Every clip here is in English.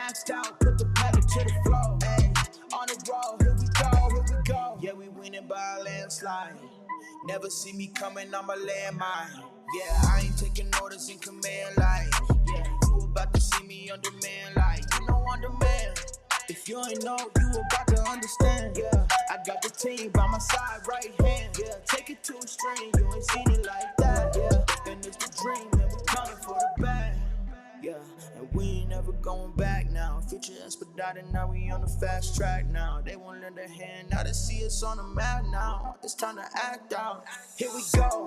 Maxed out, put the pedal to the floor. Ay, on the road, here we go, here we go. Yeah, we winning by a landslide. Never see me coming on my landmine. Yeah, I ain't taking orders in command like. Yeah, you about to see me on demand like. You know on demand. If you ain't know, you about to understand. Yeah, I got the team by my side, right hand. Yeah, take it to a string, you ain't seen it like that. Yeah, and it's the dream, and we coming for the bag. Yeah, and we ain't never going back now. Future expedited, now we on the fast track now. They won't lend a hand, now they see us on the map now. It's time to act out. Here we go,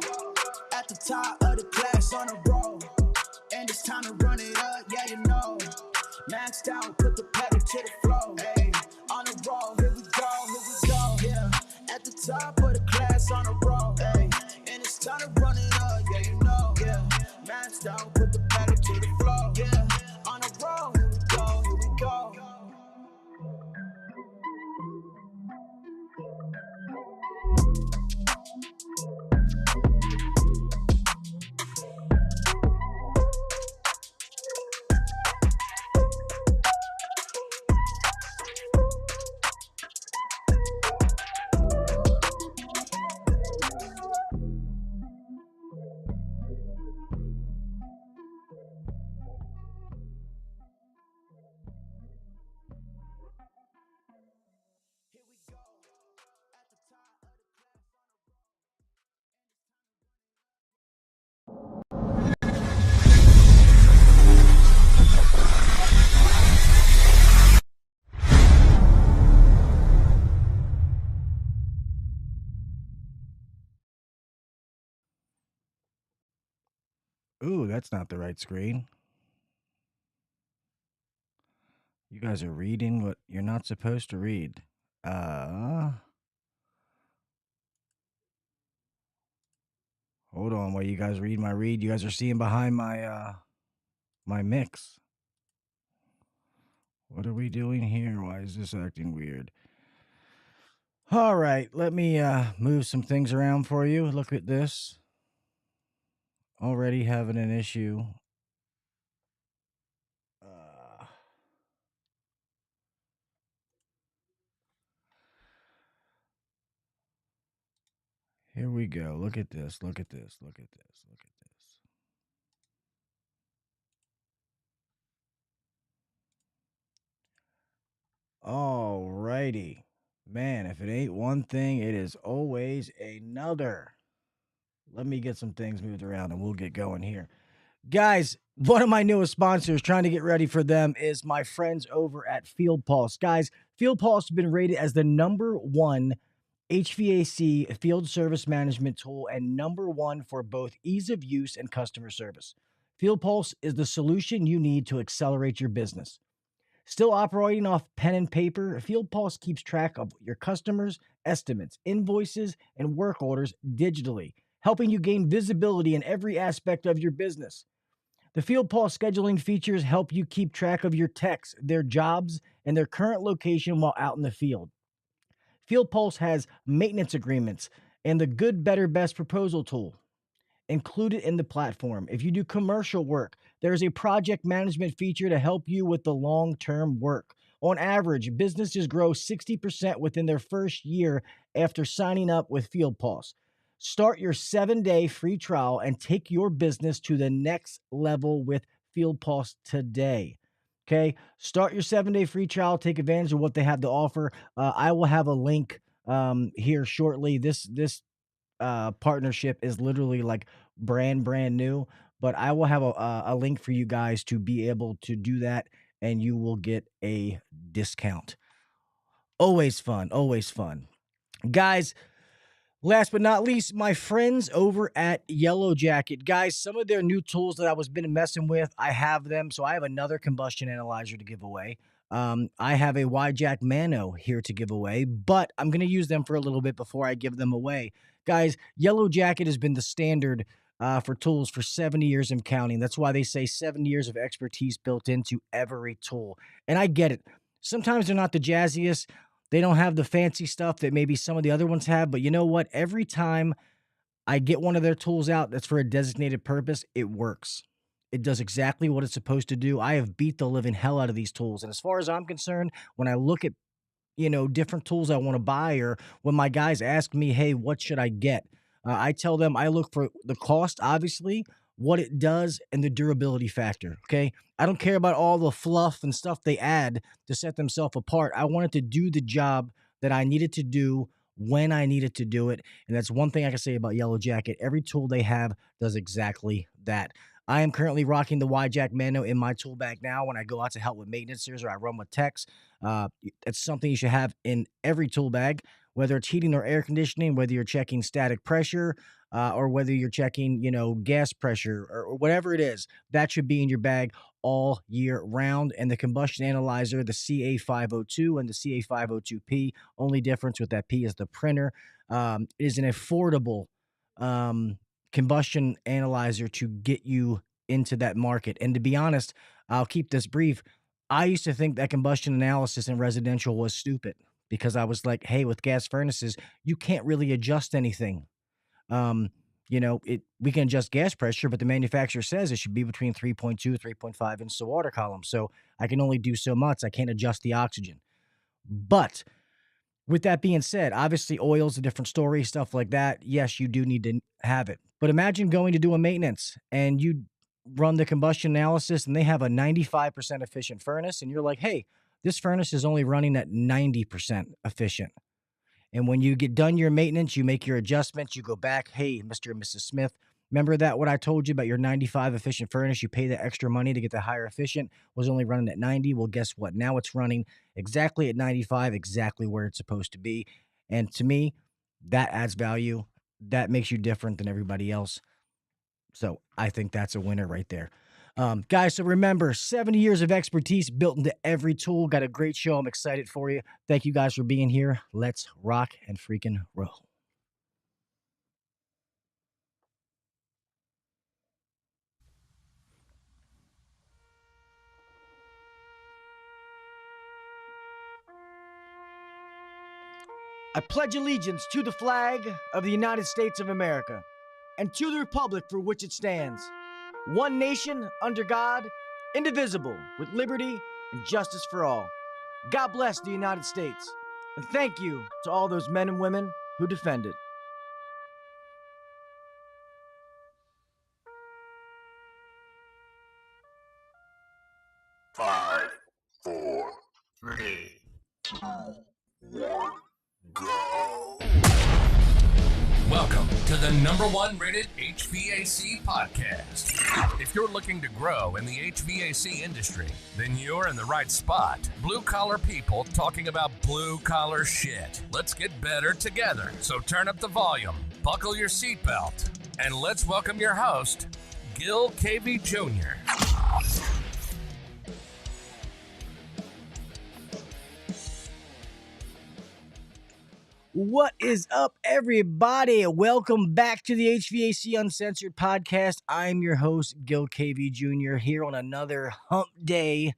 at the top of the class on the road. And it's time to run it up, yeah you know. Maxed out, put the pedal to the floor. Hey, on the road, here we go, yeah. At the top of the class on the road. Hey, and it's time to run it up, yeah you know. Yeah, maxed out, put the pedal to the floor. Yeah, on the road, here we go, here we go. Ooh, that's not the right screen. You guys are reading what you're not supposed to read. Hold on while you guys read my read. You guys are seeing behind my my mix. What are we doing here? Why is this acting weird? All right, let me move some things around for you. Look at this. Already having an issue. Here we go. Look at this. Look at this. Look at this. Look at this. All righty. Man, if it ain't one thing, it is always another. Let me get some things moved around and we'll get going here. Guys, one of my newest sponsors, trying to get ready for them, is my friends over at Field Pulse. Guys, Field Pulse has been rated as the #1 HVAC field service management tool and #1 for both ease of use and customer service. Field Pulse is the solution you need to accelerate your business. Still operating off pen and paper, Field Pulse keeps track of your customers' estimates, invoices, and work orders digitally, helping you gain visibility in every aspect of your business. The Field Pulse scheduling features help you keep track of your techs, their jobs, and their current location while out in the field. Field Pulse has maintenance agreements and the good, better, best proposal tool included in the platform. If you do commercial work, there's a project management feature to help you with the long-term work. On average, businesses grow 60% within their first year after signing up with Field Pulse. Start your 7-day free trial and take your business to the next level with Field Pulse today. Okay, start your 7-day free trial. Take advantage of what they have to offer. I will have a link here shortly. This partnership is literally like brand new, but I will have a link for you guys to be able to do that, and you will get a discount. Always fun, guys. Last but not least, my friends over at Yellow Jacket. Guys, some of their new tools that I was been messing with, I have them. So I have another combustion analyzer to give away. I have a YJack Mano here to give away, but I'm going to use them for a little bit before I give them away. Guys, Yellow Jacket has been the standard for tools for 70 years and counting. That's why they say 7 years of expertise built into every tool. And I get it. Sometimes they're not the jazziest. They don't have the fancy stuff that maybe some of the other ones have, but you know what? Every time I get one of their tools out that's for a designated purpose, it works. It does exactly what it's supposed to do. I have beat the living hell out of these tools. And as far as I'm concerned, when I look at, different tools I want to buy, or when my guys ask me, hey, what should I get? I tell them I look for the cost, obviously, what it does, and the durability factor. Okay. I don't care about all the fluff and stuff they add to set themselves apart. I want it to do the job that I needed to do when I needed to do it. And that's one thing I can say about Yellow Jacket. Every tool they have does exactly that. I am currently rocking the YJack Mano in my tool bag now when I go out to help with maintenancers or I run with techs. It's something you should have in every tool bag, whether it's heating or air conditioning, whether you're checking static pressure, or whether you're checking, gas pressure or whatever it is. That should be in your bag all year round. And the combustion analyzer, the CA502 and the CA502P, only difference with that P is the printer, is an affordable combustion analyzer to get you into that market. And to be honest, I'll keep this brief. I used to think that combustion analysis in residential was stupid because I was like, hey, with gas furnaces, you can't really adjust anything. We can adjust gas pressure, but the manufacturer says it should be between 3.2, 3.5 inch the water column. So I can only do so much. I can't adjust the oxygen. But with that being said, obviously oil's a different story, stuff like that. Yes, you do need to have it. But imagine going to do a maintenance and you run the combustion analysis and they have a 95% efficient furnace and you're like, hey, this furnace is only running at 90% efficient. And when you get done your maintenance, you make your adjustments, you go back, hey, Mr. and Mrs. Smith, remember that what I told you about your 95 efficient furnace? You pay the extra money to get the higher efficient, was only running at 90. Well, guess what? Now it's running exactly at 95, exactly where it's supposed to be. And to me, that adds value. That makes you different than everybody else. So I think that's a winner right there. Guys, so remember, 70 years of expertise built into every tool. Got a great show. I'm excited for you. Thank you guys for being here. Let's rock and freaking roll. I pledge allegiance to the flag of the United States of America and to the republic for which it stands, one nation under God, indivisible, with liberty and justice for all. God bless the United States, and thank you to all those men and women who defend it. Five, four, three, two, one, go. Welcome to the #1 rated HVAC podcast. If you're looking to grow in the HVAC industry, then you're in the right spot. Blue collar people talking about blue collar shit. Let's get better together. So turn up the volume, buckle your seatbelt, and let's welcome your host, Gil Cavey Jr. What is up, everybody? Welcome back to the HVAC Uncensored Podcast. I'm your host, Gil Cavey Jr., here on another hump day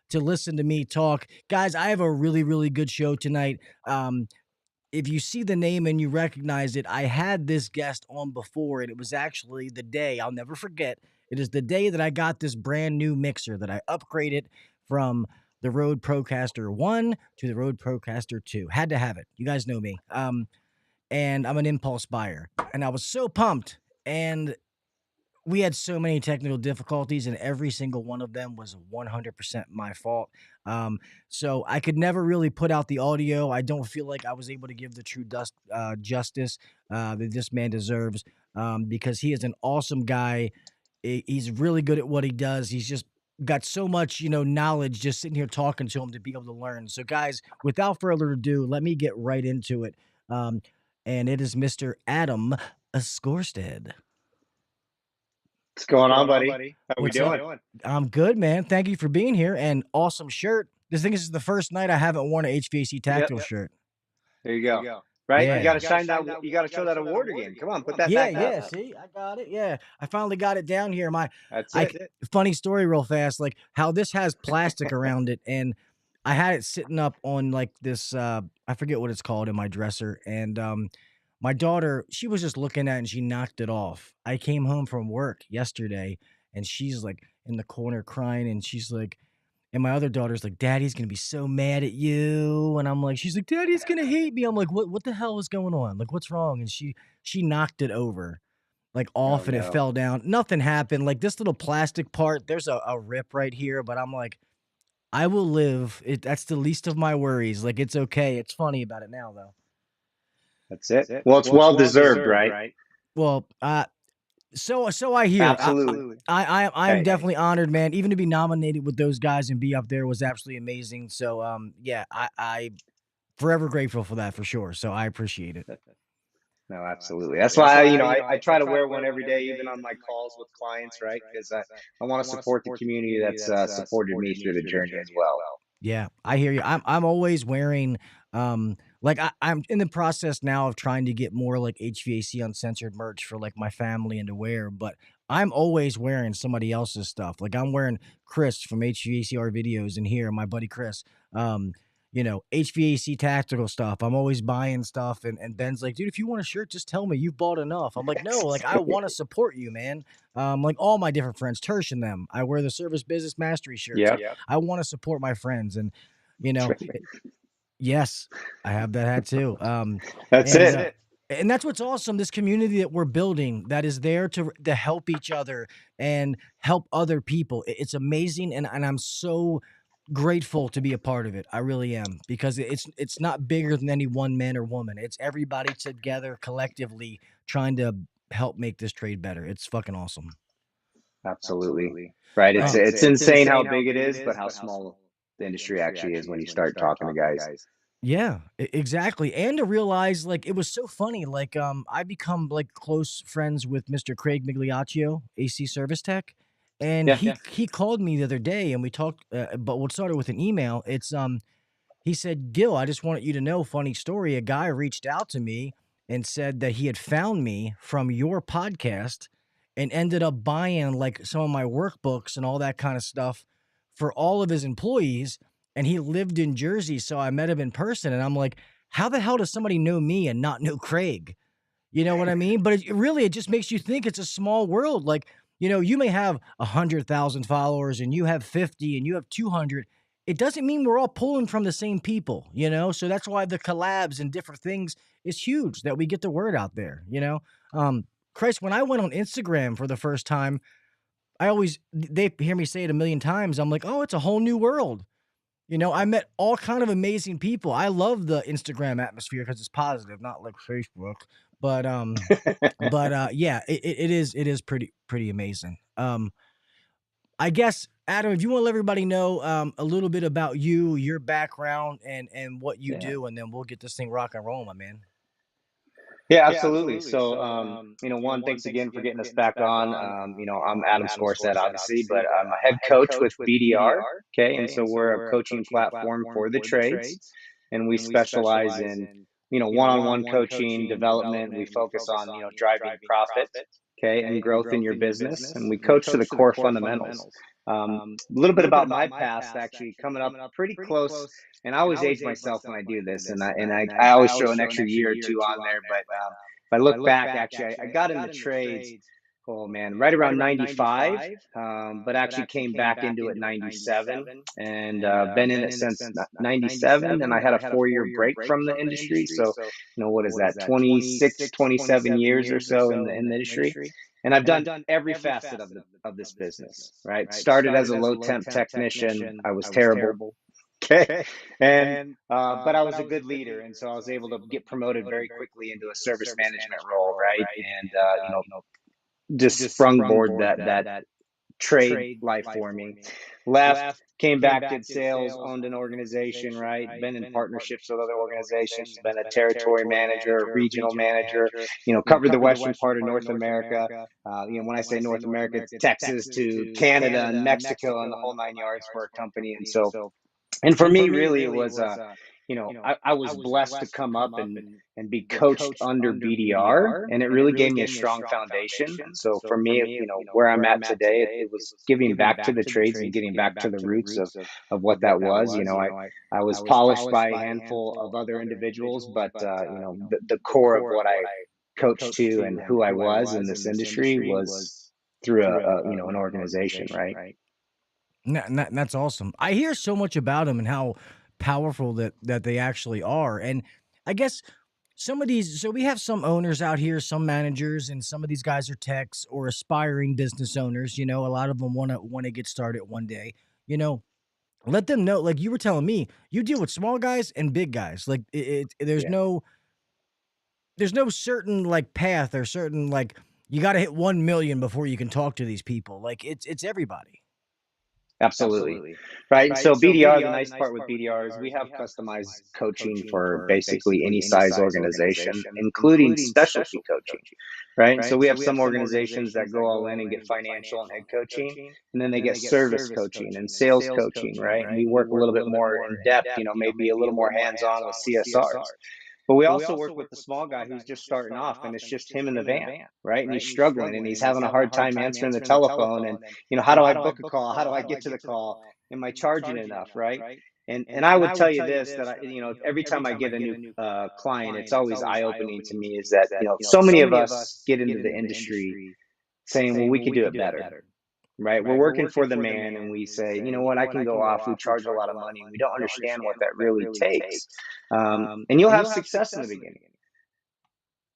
to listen to me talk. Guys, I have a really, really good show tonight. If you see the name and you recognize it, I had this guest on before, and it was actually the day, I'll never forget, it is the day that I got this brand new mixer that I upgraded from the Rode Procaster 1 to the Rode Procaster 2. Had to have it. You guys know me. And I'm an impulse buyer. And I was so pumped. And we had so many technical difficulties, and every single one of them was 100% my fault. So I could never really put out the audio. I don't feel like I was able to give the true justice that this man deserves, because he is an awesome guy. He's really good at what he does. He's just got so much, knowledge just sitting here talking to him to be able to learn. So guys, without further ado, let me get right into it. And it is Mr. Adam Skkorstad. What's going on, buddy? How we doing? I'm good, man. Thank you for being here. And awesome shirt. This is the first night I haven't worn an HVAC tactile shirt. There you go. Right? Yeah. You got to sign that. You got to show that award again. Come on, put that back up. See, I got it. Yeah, I finally got it down here. That's it. Funny story real fast, like how this has plastic around it, and I had it sitting up on like this, I forget what it's called, in my dresser, and my daughter, she was just looking at it and she knocked it off. I came home from work yesterday and she's like in the corner crying, and she's like, and my other daughter's like, Daddy's gonna be so mad at you, and I'm like, she's like, Daddy's gonna hate me. I'm like, what the hell is going on? Like, what's wrong? And she knocked it over like Oh off, and it no. fell down. Nothing happened. Like this little plastic part, there's a rip right here, but I'm like, I will live. That's the least of my worries. Like it's okay. It's funny about it now though. That's it. Well, it's well deserved, right? Well, so I hear. Absolutely. I am Hey. definitely honored, man. Even to be nominated with those guys and be up there was absolutely amazing. So yeah, I forever grateful for that for sure. So I appreciate it. No, absolutely. That's why, I try to wear one every day, even on my calls with clients, right? Because I want to support the community that's supported me through the journey as well. Yeah, I hear you. I'm always wearing like I'm in the process now of trying to get more like HVAC Uncensored merch for like my family and to wear, but I'm always wearing somebody else's stuff. Like I'm wearing Chris from HVACR videos in here, my buddy Chris. HVAC tactical stuff. I'm always buying stuff, and Ben's like, dude, if you want a shirt, just tell me you've bought enough. I'm like, no, like I want to support you, man. Like all my different friends, Tersh and them. I wear the Service Business Mastery shirts. Yeah. Like, I want to support my friends, and you know, yes, I have that hat too. That's and, it. And that's what's awesome. This community that we're building that is there to help each other and help other people. It's amazing, and I'm so grateful to be a part of it. I really am, because it's not bigger than any one man or woman. It's everybody together collectively trying to help make this trade better. It's fucking awesome. Absolutely. Right. It's insane how big it is, but how small the industry actually is when you start talking to guys. Yeah, exactly. And to realize, like, it was so funny. Like, I become like close friends with Mr. Craig Migliaccio, AC Service Tech, and Yeah. he called me the other day, and we talked. But what started with an email. It's he said, Gil, I just wanted you to know, funny story. A guy reached out to me and said that he had found me from your podcast and ended up buying like some of my workbooks and all that kind of stuff for all of his employees. And he lived in Jersey. So I met him in person, and I'm like, how the hell does somebody know me and not know Craig? You know what I mean? But it just makes you think it's a small world. Like, you may have 100,000 followers and you have 50 and you have 200. It doesn't mean we're all pulling from the same people, So that's why the collabs and different things is huge, that we get the word out there, Christ, when I went on Instagram for the first time, they hear me say it a million times. I'm like, oh, it's a whole new world. I met all kind of amazing people. I love the Instagram atmosphere because it's positive, not like Facebook. But yeah, it is pretty amazing. I guess, Adam, if you want to let everybody know a little bit about you, your background, and what you do, and then we'll get this thing rock and roll, my man. Yeah, absolutely. So, one, thanks again for getting us back on. I'm Adam Skkorstad, obviously, but I'm a head coach with BDR. Okay. And so we're a coaching platform for the trades, and we specialize in, one-on-one coaching development. We focus on, driving profit, okay, and growth in your business. And we coach to the core fundamentals. A little bit about my past, actually, coming up pretty close. And I always age myself when I do this, and I always show an extra year or two on there. But if I look back, actually, I got in the trades, oh man, right around 95, but actually came back into it 97, and been in it since 97. And I had a 4-year break from the industry. So, what is that, 26, 27 years or so in the industry. And I've done every facet of this business, right? Started as a low temp technician. I was terrible. Okay. And, but I was a good leader. And so I was able to get promoted very quickly into a service management role. Right. And, just sprungboard that trade life for me. Left, came back, did sales, owned an organization, right? Been in partnerships with other organizations, been a territory manager, regional manager, covered the western part of North America. When I say North America, it's Texas to Canada and Mexico and the whole 9 yards for a company. And so, and for me, really, it was, I was blessed to come up and be coached under BDR, and it really gave me a strong foundation. And so for me, where I'm at today, it was giving back to the trades and getting back to the roots of what that was. I was polished by a handful of other individuals, but, the core of what I coached to and who I was in this industry was through an organization, right? That's awesome. I hear so much about them and how powerful that they actually are. And I guess some of these, so we have some owners out here, some managers, and some of these guys are techs or aspiring business owners. A lot of them want to get started one day. Let them know. Like you were telling me, you deal with small guys and big guys. Like there's no certain like path or certain like you got to hit 1 million before you can talk to these people. Like it's everybody. Absolutely. Right. So BDR, the nice part with BDR is we have customized coaching for basically any size organization, including specialty coaching. Right. So we have some organizations that go all in and get financial and head coaching, and then they get service coaching and sales coaching. Right. And we work a little bit more in depth, maybe a little more hands on with CSRs. But we also work with the small guy who's just starting off, and it's just him in the van, right? And he's struggling and he's having a hard time answering the telephone. And, how do I book a call? How do I get to the call? Am I charging enough, right? And I would tell you this, that every time I get a new client, it's always eye-opening to me is that, so many of us get into the industry saying, well, we could do it better. Right. We're working for the man and we say, you know what, I can go off. We charge a lot of money. We don't understand what that really takes. And you'll have success in the beginning,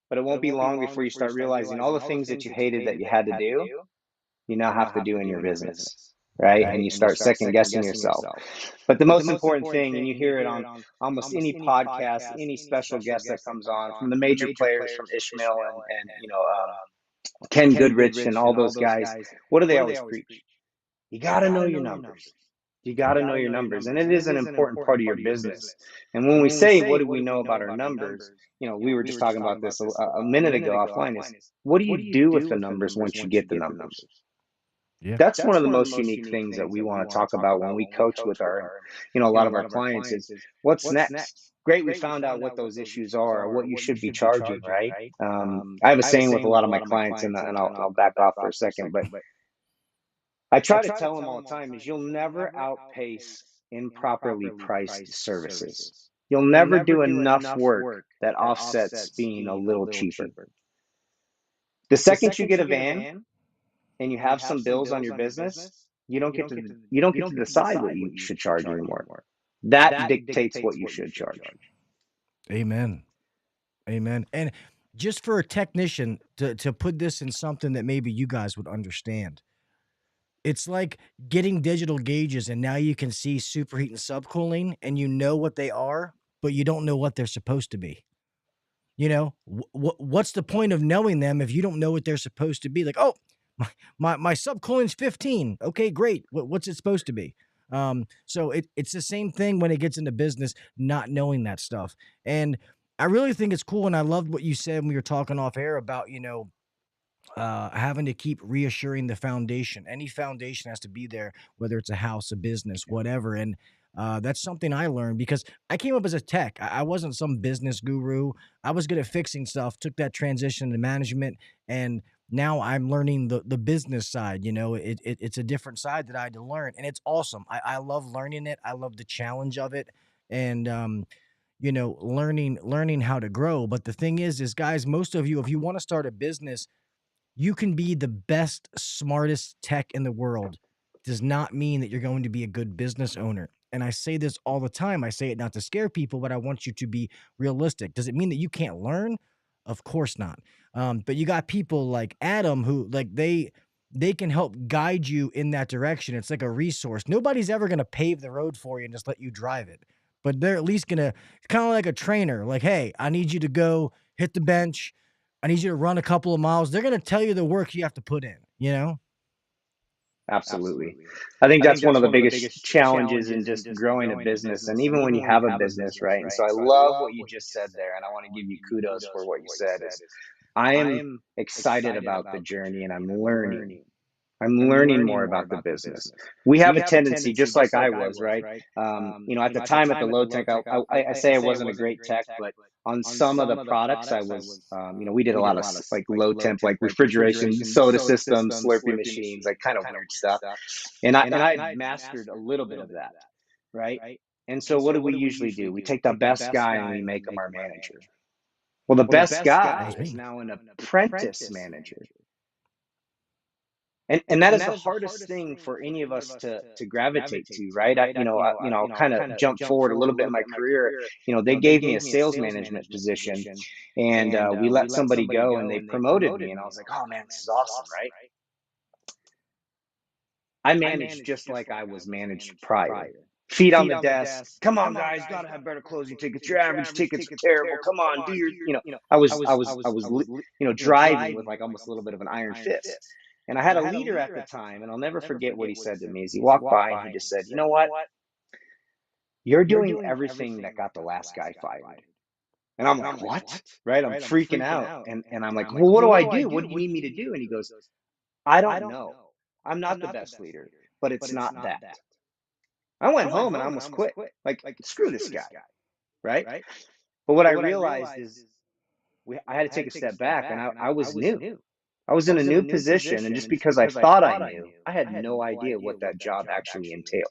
but it won't be long before you start realizing all the things that you hated that you had to do, you now have to do in your business. Right. And you start second guessing yourself. But the most important thing, and you hear it on almost any podcast, any special guest that comes on, from the major players, from Ishmael and Ken Goodrich and all those guys, what do they always preach? You got to know your numbers. You got to know your numbers. And it is an important part of your business. And when we say, what do we know about our numbers? We were just talking about this a minute ago offline, is what do you do with the numbers once you get the numbers? Yeah. That's one of the most unique things that we want to talk about when we coach with our, a lot of our clients is what's next? Great, we found out what those issues are, what you should be charging, right? I have a saying with a lot of my clients, and I'll back off for a second, but I try to tell them all the time is you'll never outpace improperly priced services. You'll never do enough work that offsets being a little cheaper. The second you get a van and you have some bills on your business, you don't get to decide what you should charge anymore. That dictates what you should charge. Amen. And just for a technician to put this in something that maybe you guys would understand, it's like getting digital gauges and now you can see superheat and subcooling and you know what they are, but you don't know what they're supposed to be. What's the point of knowing them if you don't know what they're supposed to be? Like, oh, my subcooling's 15. Okay, great. What's it supposed to be? So it's the same thing when it gets into business, not knowing that stuff. And I really think it's cool. And I loved what you said when we were talking off air about, having to keep reassuring the foundation. Any foundation has to be there, whether it's a house, a business, whatever. And that's something I learned because I came up as a tech. I wasn't some business guru. I was good at fixing stuff, took that transition to management, and now I'm learning the business side. It's a different side that I had to learn, and it's awesome. I love learning it. I love the challenge of it, and learning how to grow. But the thing is guys, most of you, if you want to start a business, you can be the best, smartest tech in the world. Does not mean that you're going to be a good business owner. And I say this all the time. I say it not to scare people, but I want you to be realistic. Does it mean that you can't learn? Of course not. But you got people like Adam who they can help guide you in that direction. It's like a resource. Nobody's ever going to pave the road for you and just let you drive it. But they're at least going to, kind of like a trainer. Like, hey, I need you to go hit the bench. I need you to run a couple of miles. They're going to tell you the work you have to put in, Absolutely. I think that's one of the biggest challenges in just growing a business. And even when you have a business, right? And so I love what you just said there. And I want to give you kudos for what you said. I am excited about the journey and I'm learning. I'm learning more about the business. We have a tendency, just like I was, right? At the time at the low tech, I say I wasn't a great tech, but on some of the products I was, we did a lot of like low temp, like refrigeration, soda systems, Slurpee machines, like kind of weird stuff. And I mastered a little bit of that, right? And so what do we usually do? We take the best guy and we make him our manager. Well, the best guy is now an apprentice manager. And that is the hardest thing for any of us to gravitate to, right? I'll kind of jump forward a little bit in my career. They gave me a sales management position, and we let somebody go, and they promoted me, and I was like, oh man, this is awesome, right? I managed just like I was managed prior. Feet on the desk. Come on, guys, gotta have better closing tickets. Your average tickets are terrible. Come on, do your. I was driving with like almost a little bit of an iron fist. And I had a leader at the time, and I'll never forget what he said to me. As he walked by, and he just said, "You know what? You're doing everything that got the last guy fired." And I'm like, "What?" Right? I'm freaking out, and I'm like, "Well, what do I do? What do you need me to do?" And he goes, "I don't know. I'm not the best leader, but it's not that." I went home and I almost quit. Like, screw this guy, right? But what I realized is I had to take a step back, and I was new. I was in a new position, and just because I thought I knew, I had no idea what that job actually entailed.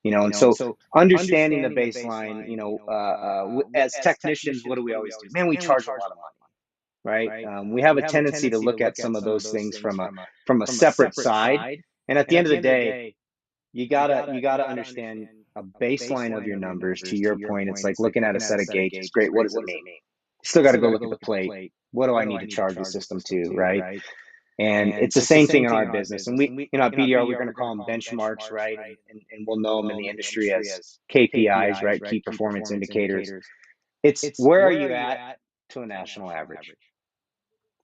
And so understanding the baseline, as technicians, what do we always do? Man, we charge a lot of money, right? We have a tendency to look at some of those things from a separate side, and at the end of the day, you gotta understand a baseline of your numbers. To your point, it's like looking at a set of gauges. Great, what does it mean? You still got to go look at the plate. What do I need to charge the system to, right? And it's the same thing in our business. And we, at BDR, we're going to call them benchmarks, right? And we'll know them in the industry as KPIs, right? Key performance indicators. It's where are you at to a national average,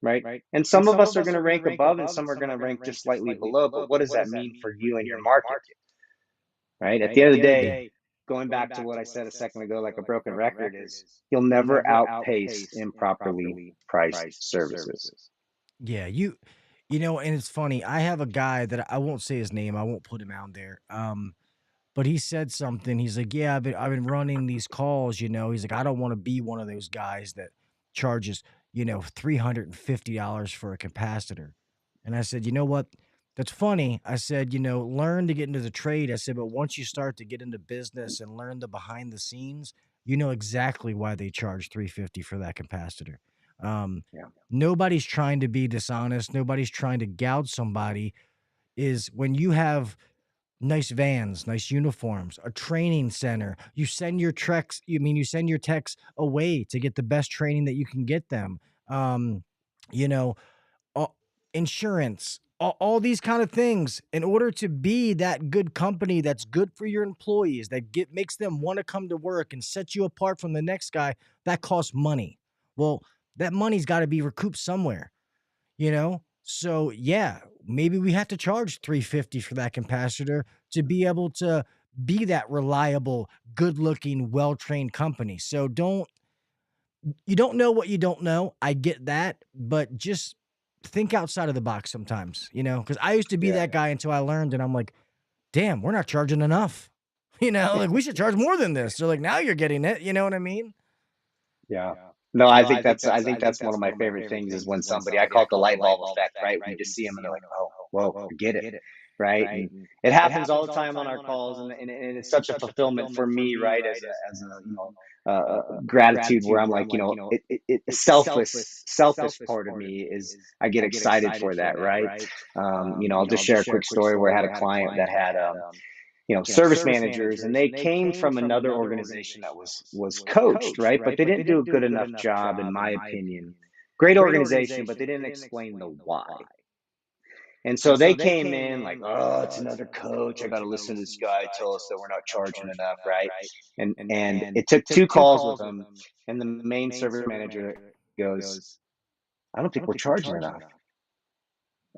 right? And some of us are going to rank above, and some are going to rank just slightly below. But what does that mean for you and your market, right? At the end of the day, going back to what I said a second ago, like a broken record, is you'll never outpace improperly priced services. Yeah, and it's funny. I have a guy that I won't say his name. I won't put him out there. But he said something. He's like, "Yeah, I've been running these calls. He's like, I don't want to be one of those guys that charges $350 for a capacitor." And I said, "You know what? That's funny." I said, learn to get into the trade. I said, but once you start to get into business and learn the behind the scenes, you know exactly why they charge $350 for that capacitor. Yeah. Nobody's trying to be dishonest. Nobody's trying to gouge somebody. Is when you have nice vans, nice uniforms, a training center, you send your techs away to get the best training that you can get them. You know, Insurance, all these kind of things, in order to be that good company that's good for your employees, that makes them want to come to work and set you apart from the next guy. That costs money. Well, that money's got to be recouped somewhere, So yeah, maybe we have to charge $350 for that capacitor to be able to be that reliable, good-looking, well-trained company. So you don't know what you don't know. I get that, but just think outside of the box sometimes, because I used to be that guy until I learned, and I'm like, damn, we're not charging enough. Like we should charge more than this. So like now you're getting it. You know what I mean? Yeah. No, I think that's one of my favorite things is when somebody, I call it the light bulb effect, right? When you just see them and they're like, oh, whoa, I get it, right? And it happens all the time on our calls, and it's such a fulfillment for me, right? As a gratitude where I'm like, selfish part of me is I get excited for that, right? I'll just share a quick story where I had a client that had service managers, and they came from another organization that was coached, right? But they didn't do a good enough job, in my opinion. Great organization, but they didn't explain the why. And so they came in like, oh, it's another coach. I got to listen to this guy tell us that we're not charging enough, right? And it took 2 calls with them, and the main service manager goes, I don't think we're charging enough.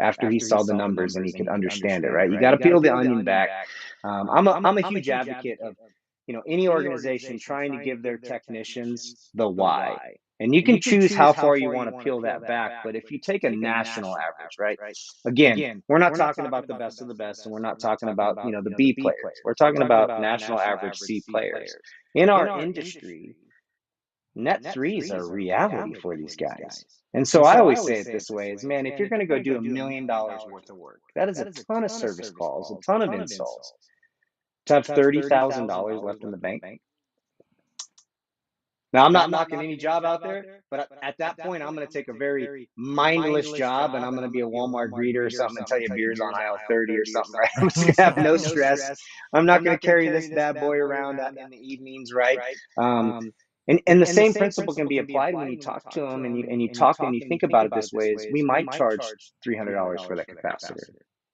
After he saw the numbers and he could understand it, right? You got to peel the onion back. I'm a huge advocate of, any organization trying to give their technicians the why. And you can choose how far you want to peel that back. But if you take a national average, right? Again, we're not talking about the best of the best, and we're not talking about, the B players. We're talking about national average C players. In our industry, net threes are reality for these guys. And so I always say it this way is, man, if you're going to go do $1 million worth of work, that is a ton of service calls, a ton of installs. To have $30,000 left in the bank, Now, I'm not knocking any job out there, but at that point, I'm going to take a very mindless job and I'm going to be a Walmart greeter or something and tell you beer's on aisle 30 or something, right? I'm just going to have no stress. I'm not going to carry this bad boy around in the evenings, right? And the same principle can be applied when you talk to them and you talk and you think about it this way is we might charge $300 for that capacitor,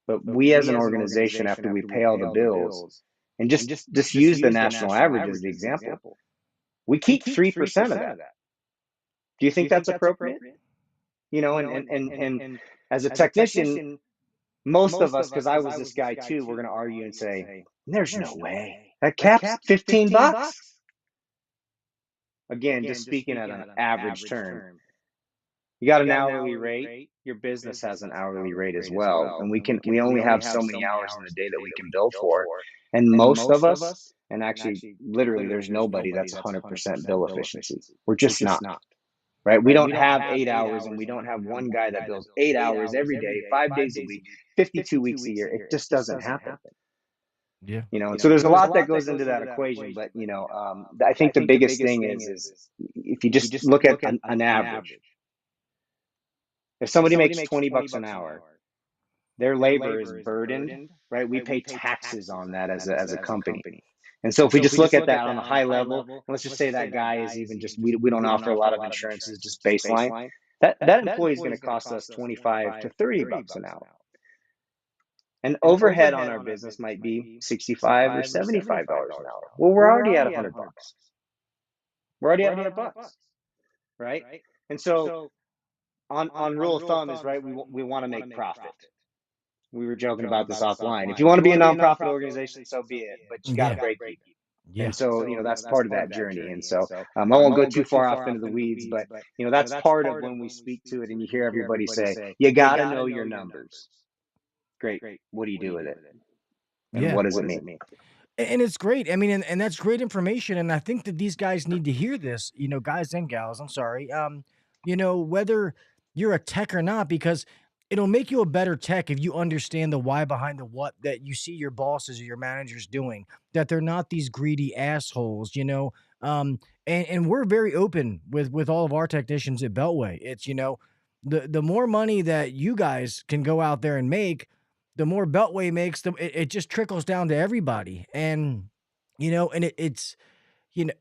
but we as an organization, after we pay all the bills, and just use the national average as the example, we keep 3% of that. Do you think that's appropriate? You know, and as a technician, most of us, because I was this guy too, we're going to argue and say, there's no way. That cap's $15. Again, just speaking at an average term. You got an hourly rate. Your business has an hourly rate as well. And we only have so many hours in the day that we can bill for. And most of us, and actually literally there's nobody that's 100% bill efficiency. We're just not. Right? We don't have 8 hours, and we don't have one guy that bills 8 hours every day, 5 days a week, 52 weeks a year. It just doesn't happen. Yeah. You know, and so there's a lot that goes into that equation, but you know, I think the biggest thing is if you just look at an average. If somebody makes $20 an hour, their labor is burdened, right? We pay taxes on that as a company. And so if we just look at that on a high level, and let's just say that guy is even just, we don't offer a lot of insurances, just baseline, that employee is going to cost us 25 to $30 an hour. And overhead on our business might be $65 or $75 an hour. Well, we're already at $100. We're already at $100, right? And so on rule of thumb is, right, we want to make profit. We were joking about this offline. If you want to be a nonprofit organization, so be it, but you got to break even. Yeah. And so, you know, that's part of that journey. And so I won't go too far off into the weeds, but, you know, that's part of when we speak to it and you hear everybody say, you got to know your numbers. Great. What do you do with it? And what does it mean? And it's great. I mean, and that's great information. And I think that these guys need to hear this, you know, guys and gals, I'm sorry. You know, whether you're a tech or not, because it'll make you a better tech if you understand the why behind the what that you see your bosses or your managers doing, that they're not these greedy assholes, you know. And we're very open with all of our technicians at Beltway. It's, you know, the more money that you guys can go out there and make, the more Beltway makes, it just trickles down to everybody. And, you know, and it's, you know,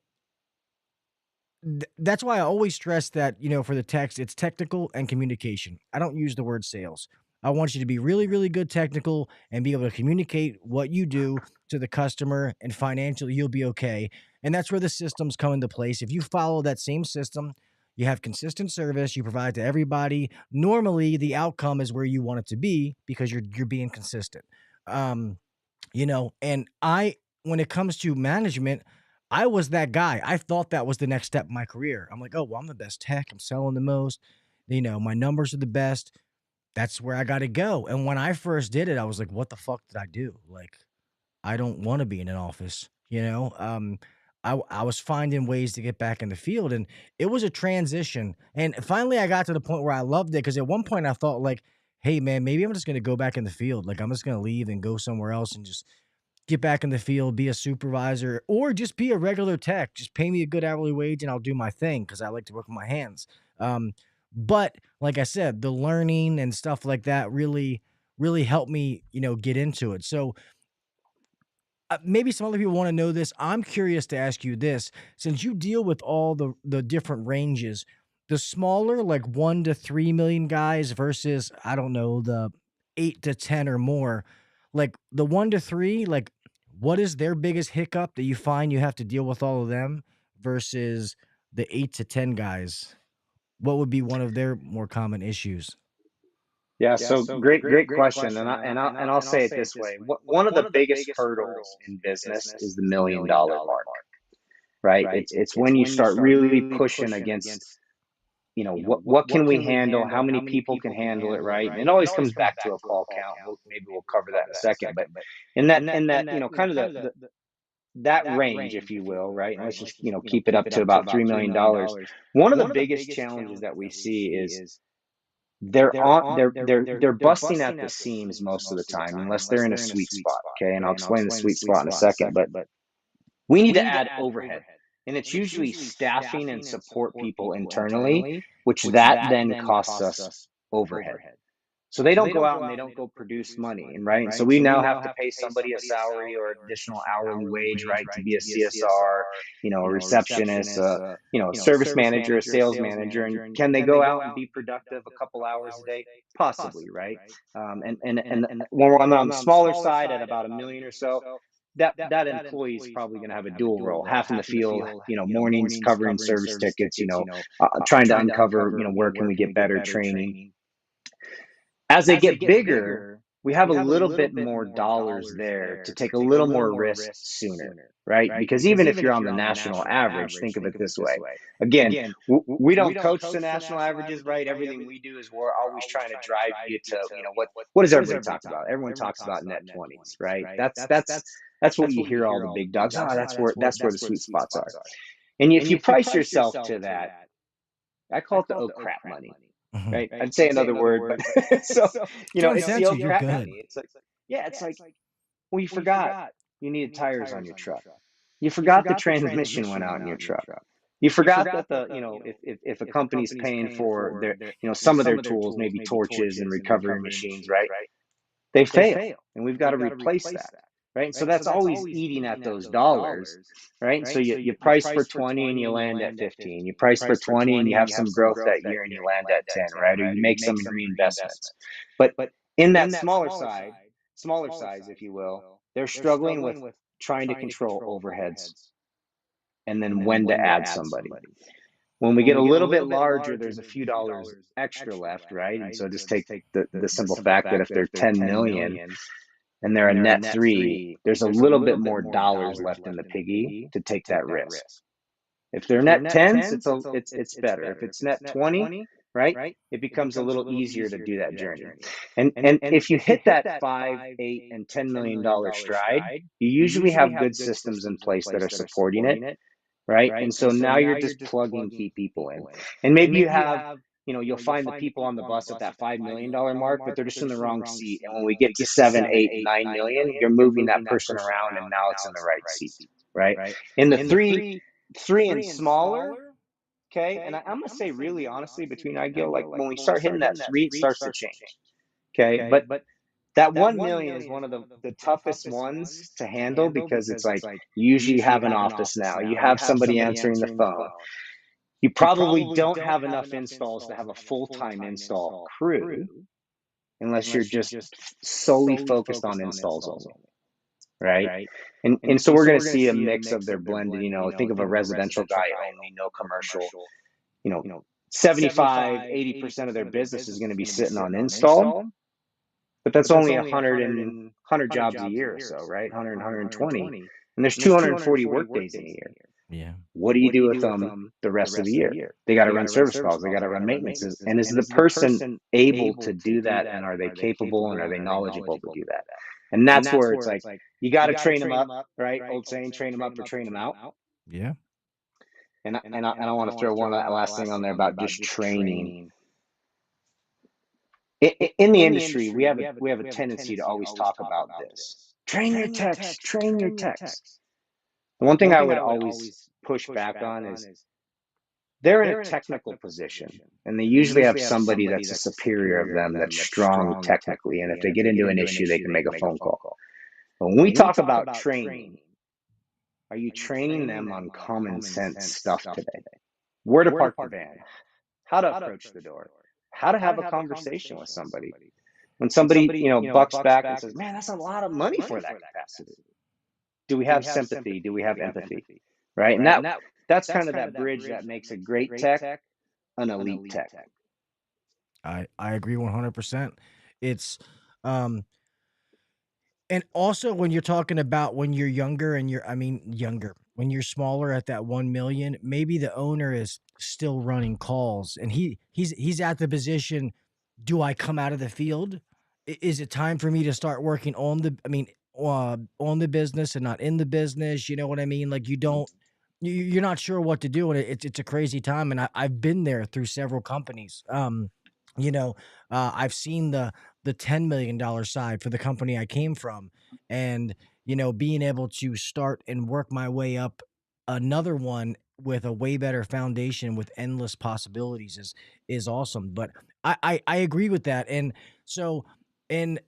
that's why I always stress that, you know, for the text, it's technical and communication. I don't use the word sales. I want you to be really, really good technical and be able to communicate what you do to the customer, and financially you'll be okay. And that's where the systems come into place. If you follow that same system, you have consistent service, you provide to everybody. Normally the outcome is where you want it to be because you're being consistent. You know, and when it comes to management, I was that guy. I thought that was the next step in my career. I'm like, oh, well, I'm the best tech. I'm selling the most. You know, my numbers are the best. That's where I got to go. And when I first did it, I was like, what the fuck did I do? Like, I don't want to be in an office, you know? I was finding ways to get back in the field, and it was a transition. And finally I got to the point where I loved it, because at one point I thought like, hey man, maybe I'm just going to go back in the field. Like, I'm just going to leave and go somewhere else and just get back in the field, be a supervisor, or just be a regular tech. Just pay me a good hourly wage and I'll do my thing, because I like to work with my hands. But like I said, the learning and stuff like that really, really helped me, you know, get into it. So maybe some other people want to know this. I'm curious to ask you this, since you deal with all the different ranges, the smaller, like 1 to 3 million guys versus, I don't know, the 8 to 10 or more, like the 1 to 3, like what is their biggest hiccup that you find you have to deal with all of them versus the 8 to 10 guys? What would be one of their more common issues? Yeah, so great question, and I'll say it this way: one of the biggest hurdles in business is the $1 million mark, right? It's when you start really pushing against, you know, what can we handle? How many people can handle it, right? And it always comes back to a call count. Maybe we'll cover that in a second, but in that you know, kind of that range, if you will, right? And let's just, you know, keep it up to about $3 million. One of the biggest challenges that we see is they're busting at the seams most of the time, unless they're in a sweet spot. Okay. And I'll explain the sweet spot in a second, but we need to add overhead. And it's usually staffing and support people internally, which that then costs us overhead. So they don't go out and they don't go produce money, and right. And so we now have to pay somebody a salary or additional hourly wage, right, to be a CSR, a receptionist, a service manager, a sales manager. And can they go out and be productive a couple hours a day? Possibly, right? And when we're on the smaller side at about 1 million or so, that employee is probably going to have a dual role, half in the field, mornings covering service tickets, trying to uncover, where can we get better training. As they get bigger, we have a little bit more dollars there to take a little more risk sooner, right? Because even if you're on the national average, think of it this way. Again, we don't coach the national averages, right? Everything we do is we're always trying to drive you to, what does everybody talk about? Everyone talks about net 20s, right? That's what you hear all the big dogs. Oh, that's where the sweet spots are. And if you price yourself to that, I call it the oh crap money. Right. I'd say another word, but so, it's the oh crap money. It's like, well, you forgot you needed tires on your truck. You forgot the transmission went out in your truck. You forgot that if a company's paying for their, some of their tools, maybe torches and recovery machines, right? They fail, and we've got to replace that. Right. So that's always eating at those dollars. Right. So you price for 20 and you land at 15. You price for 20 and you have some growth that year and you land at 10. Right. Or you make some reinvestments. But in that smaller size, if you will, they're struggling with trying to control overheads and then when to add somebody. When we get a little bit larger, there's a few dollars extra left. Right. And so just take the simple fact that if they're 10 million, and they're a net 3, there's a little bit more dollars left in the piggy to take that risk. If they're net 10s, it's better. If it's net 20, right, it becomes a little easier to do that journey. And if you hit that 5, 8, and $10 million stride, you usually have good systems in place that are supporting it, right? And so now you're just plugging key people in. And maybe you have, you'll find the people on the bus at that $5 million mark, but they're just in the wrong seat. And when we get to 7, 8, 9 million, you're moving that person around and now it's in the right seat, right? In the three and smaller, okay, and I'm gonna say really honestly, between IGIL, like when we start hitting that 3, it starts to change. Okay, but that 1 million is one of the toughest ones to handle because it's like you usually have an office now, you have somebody answering the phone. You probably don't have enough installs to have a full-time install crew unless you're just solely focused on installs only, right? And so we're going to see a mix of their blended, think of a residential guy only, no commercial, 75, 80% of their business is going to be sitting on install, but that's only 100 jobs a year or so, right? 100, 120. And there's 240 work days in a year. Yeah. What do you do with them the rest of the year? They got to run service calls. They got to run maintenances. And is the person able to do that? And are they capable and are they knowledgeable to do that? And that's where it's like, you got to train them up, right? Old saying, train them up or train them out. Yeah. And I want to throw one last thing on there about just training. In the industry, we have a tendency to always talk about this. Train your techs, train your techs. One thing I would always push back on is they're in a technical position, and they usually have somebody that's a superior of them that's strong technically, and if they get into an issue, they can make a phone call. But when we talk about training, are you training them on common sense stuff today? Where to park the van, how to approach the door, how to have a conversation with somebody. When somebody, bucks back and says, man, that's a lot of money for that capacity. Do we have sympathy? Do we have empathy? Right? And that's kind of that bridge that makes a great tech an elite tech. I agree 100%. It's and also when you're talking about when you're younger and when you're smaller at that 1 million, maybe the owner is still running calls and he's at the position, do I come out of the field? Is it time for me to start working on the business and not in the business? You know what I mean? Like you're not sure what to do, and it's a crazy time. And I've been there through several companies. I've seen the $10 million side for the company I came from, and being able to start and work my way up another one with a way better foundation with endless possibilities is awesome. But I agree with that. And so, and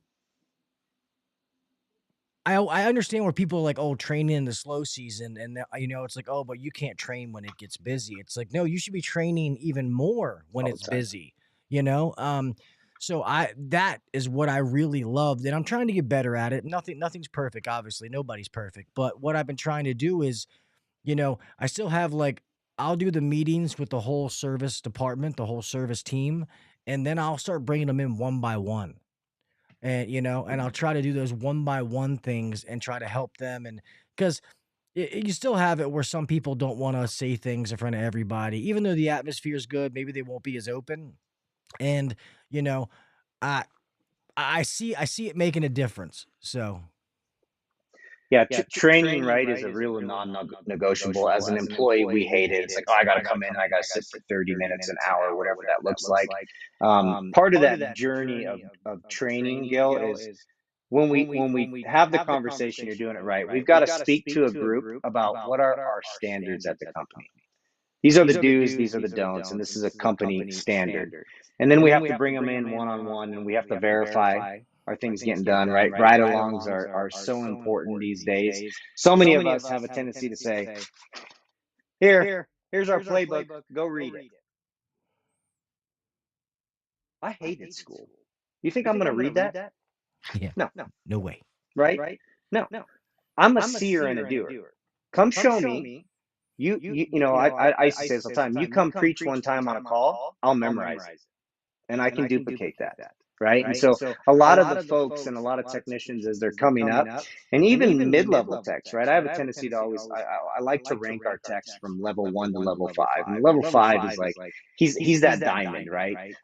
I understand where people are like, oh, training in the slow season. And, it's like, oh, but you can't train when it gets busy. It's like, no, you should be training even more when all the it's time. busy, you know? So that is what I really loved. And I'm trying to get better at it. Nothing's perfect. Obviously, nobody's perfect. But what I've been trying to do is, I still have I'll do the meetings with the whole service department, the whole service team, and then I'll start bringing them in one by one. And, and I'll try to do those one by one things and try to help them. And because you still have it where some people don't want to say things in front of everybody, even though the atmosphere is good, maybe they won't be as open. And, you know, I, I see it making a difference. So Yeah, training, right, is a real non-negotiable. As an employee, we hate it. It's like, oh, I got to come in and I got to sit for 30 minutes, an hour, whatever that looks like. Part of that journey of training, Gil, is when we have the conversation, you're doing it right. We've got to speak to a group about what are our standards at the company. These are the do's, these are the don'ts, and this is a company standard. And then we have to bring them in one-on-one, and we have to verify are things getting done, right? Ride-alongs are so important these days. So many of us have a tendency to say, here's our playbook, go read it. I hated school. You think I'm going to read that? yeah, no way. Right? No. I'm a seer and a doer. Come show me. I used to say this all the time. You come preach one time on a call, I'll memorize it, and I can duplicate that, right? And so a lot of the folks and a lot of technicians, as they're coming up, and even mid-level techs, right? I have a tendency to always, I like to rank our techs from level 1 to level 5. And level 5 is like, he's that diamond, right?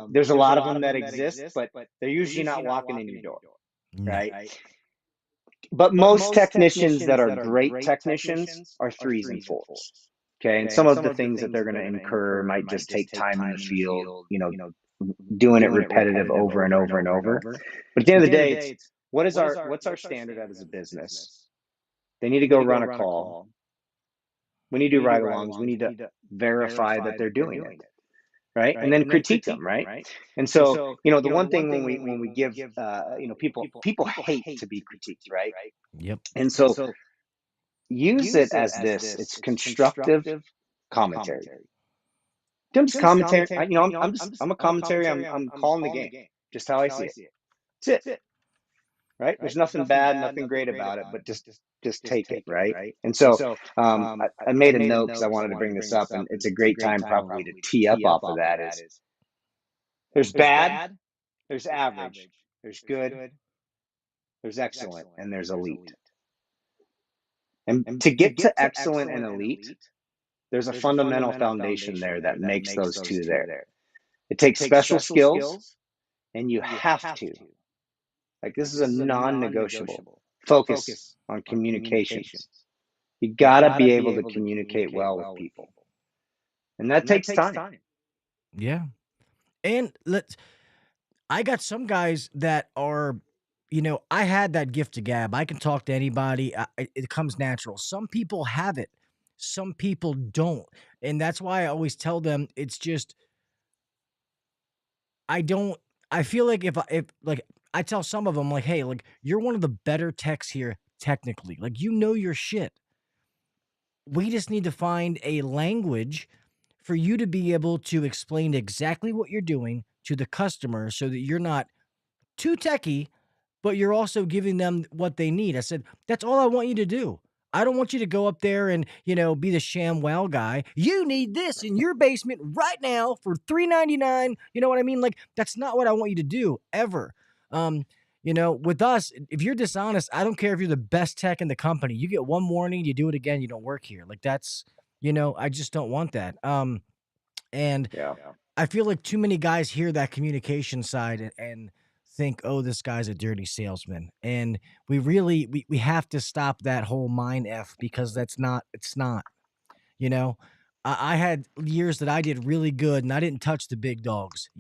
There's a lot of them that exist, but they're usually not walking in your door, right? But most technicians that are great technicians are 3s and 4s. Okay. And some of the things that they're going to incur might just take time in the field, doing it repetitive over and over and over. But at the end of the day, it's what's our standard as a business? They need to go run a call. We need to do ride-alongs. We need to verify that they're doing it. Right? And then critique them, right? And so, the one thing when we give, people hate to be critiqued, right? Yep. And so use it as this, it's constructive commentary. Just commentary, I'm a commentary, I'm calling the game, just how I see it. That's it, right? There's nothing bad, nothing great about it, but just take it, right? And so I made a note because I wanted to bring this up, and it's a great time probably to tee up off of that. Is there's bad, there's average, there's good, there's excellent, and there's elite. And to get to excellent and elite, there's a fundamental foundation there that makes those two there. It takes special skills, and you have to. Like, this is a non-negotiable. Focus on communications. You gotta be able to communicate well with people. And that takes time. Yeah. And I got some guys that are, I had that gift of gab. I can talk to anybody. It comes natural. Some people have it. Some people don't. And that's why I always tell them, it's just, I feel like if I tell some of them, like, hey, like, you're one of the better techs here, technically. Like, your shit. We just need to find a language for you to be able to explain exactly what you're doing to the customer so that you're not too techie, but you're also giving them what they need. I said, that's all I want you to do. I don't want you to go up there and, be the ShamWow guy. You need this in your basement right now for $3.99. You know what I mean? Like, that's not what I want you to do ever. With us, if you're dishonest, I don't care if you're the best tech in the company. You get one warning, you do it again, you don't work here. Like, that's, I just don't want that. And Yeah. I feel like too many guys hear that communication side and think, oh, this guy's a dirty salesman. And we have to stop that whole mind F, because it's not. I had years that I did really good and I didn't touch the big dogs,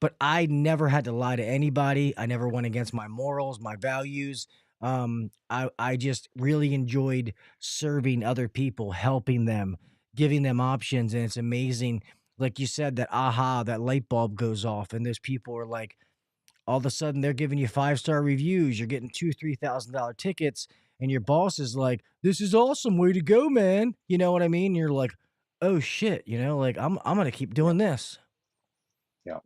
but I never had to lie to anybody. I never went against my morals, my values. I just really enjoyed serving other people, helping them, giving them options, and it's amazing. Like you said, that light bulb goes off, and those people are like, all of a sudden they're giving you 5-star reviews. You're getting $2,000-$3,000 tickets, and your boss is like, "This is awesome, way to go, man." You know what I mean? You're like, "Oh shit," like I'm gonna keep doing this. Yeah.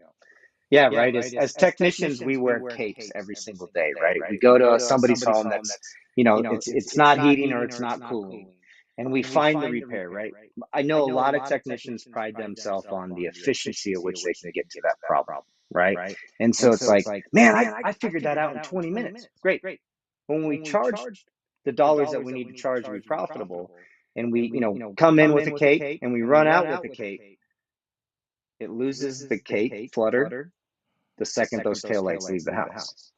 Yeah, right. As technicians, we wear capes every single day, right? We go to somebody's home that's, it's not heating or it's not cooling, and we find the repair, right? I know a lot of technicians pride themselves on the efficiency at which they can get to that problem, right? And so it's like, man, I figured that out in 20 minutes. Great. When we charge the dollars that we need to charge to be profitable, and we, come in with a cape and we run out with a cape, it loses the cape flutter the second those taillights leave the house.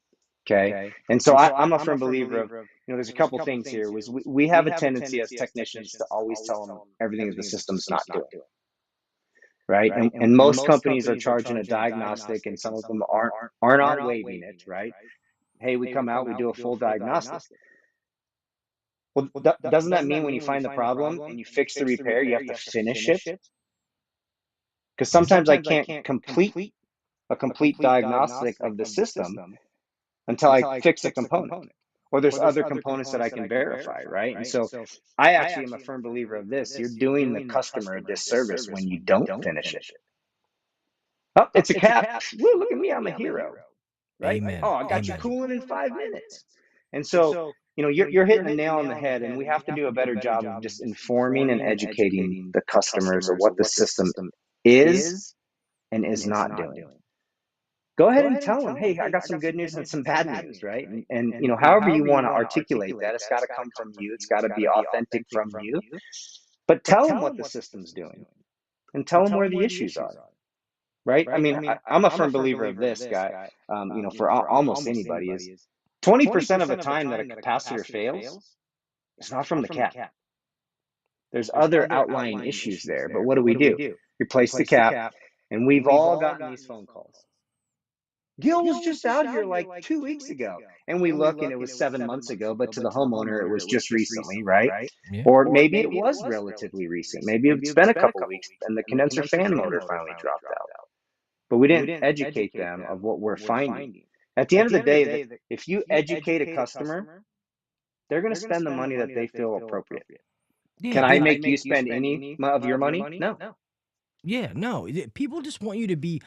Okay. And so I'm a firm believer of, there's a couple things here. We have a tendency as technicians to always tell them everything the system's not doing. Right. And most companies are charging a diagnostic, and some of them aren't outwaving it. Right. Hey, we come out, we do a full diagnostic. Well, doesn't that mean when you find the problem and you fix the repair, you have to finish it? Because sometimes I can't complete a complete diagnostic of the system until I fix a component, or there's other components that I can verify, right? And so I actually am a firm believer of this. You're doing the customer a disservice when you don't finish it. Oh, it's a cap. Woo, look at me, I'm a hero, right? Amen. Oh, I got Amen. you cooling in 5 minutes. And so, you're hitting the nail on the head, and we have to do a better job of just informing and educating the customers of what the system is and is not doing. Go ahead and tell them, hey, I got some good news and some bad news, right? And however you want to articulate that, it's got to come from you. It's got to be authentic from you. But tell them what the system's doing, and tell them where the issues are, right? I mean, I'm a firm believer of this, guy. For almost anybody, is 20% of the time that a capacitor fails, it's not from the cap. There's other outlying issues there. But what do? Replace the cap, and we've all gotten these phone calls. Gil was just out here like 2 weeks ago, and we look and it was 7 months ago, but to the homeowner, it was just recently, right? Yeah. Or maybe it was relatively recent. Maybe it's been a couple weeks and the condenser fan motor finally dropped out. But we didn't educate them of what we're finding. At the end of the day, if you educate a customer, they're going to spend the money that they feel appropriate. Yeah, Can I make you spend any of your money? No. Yeah, no. People just want you to be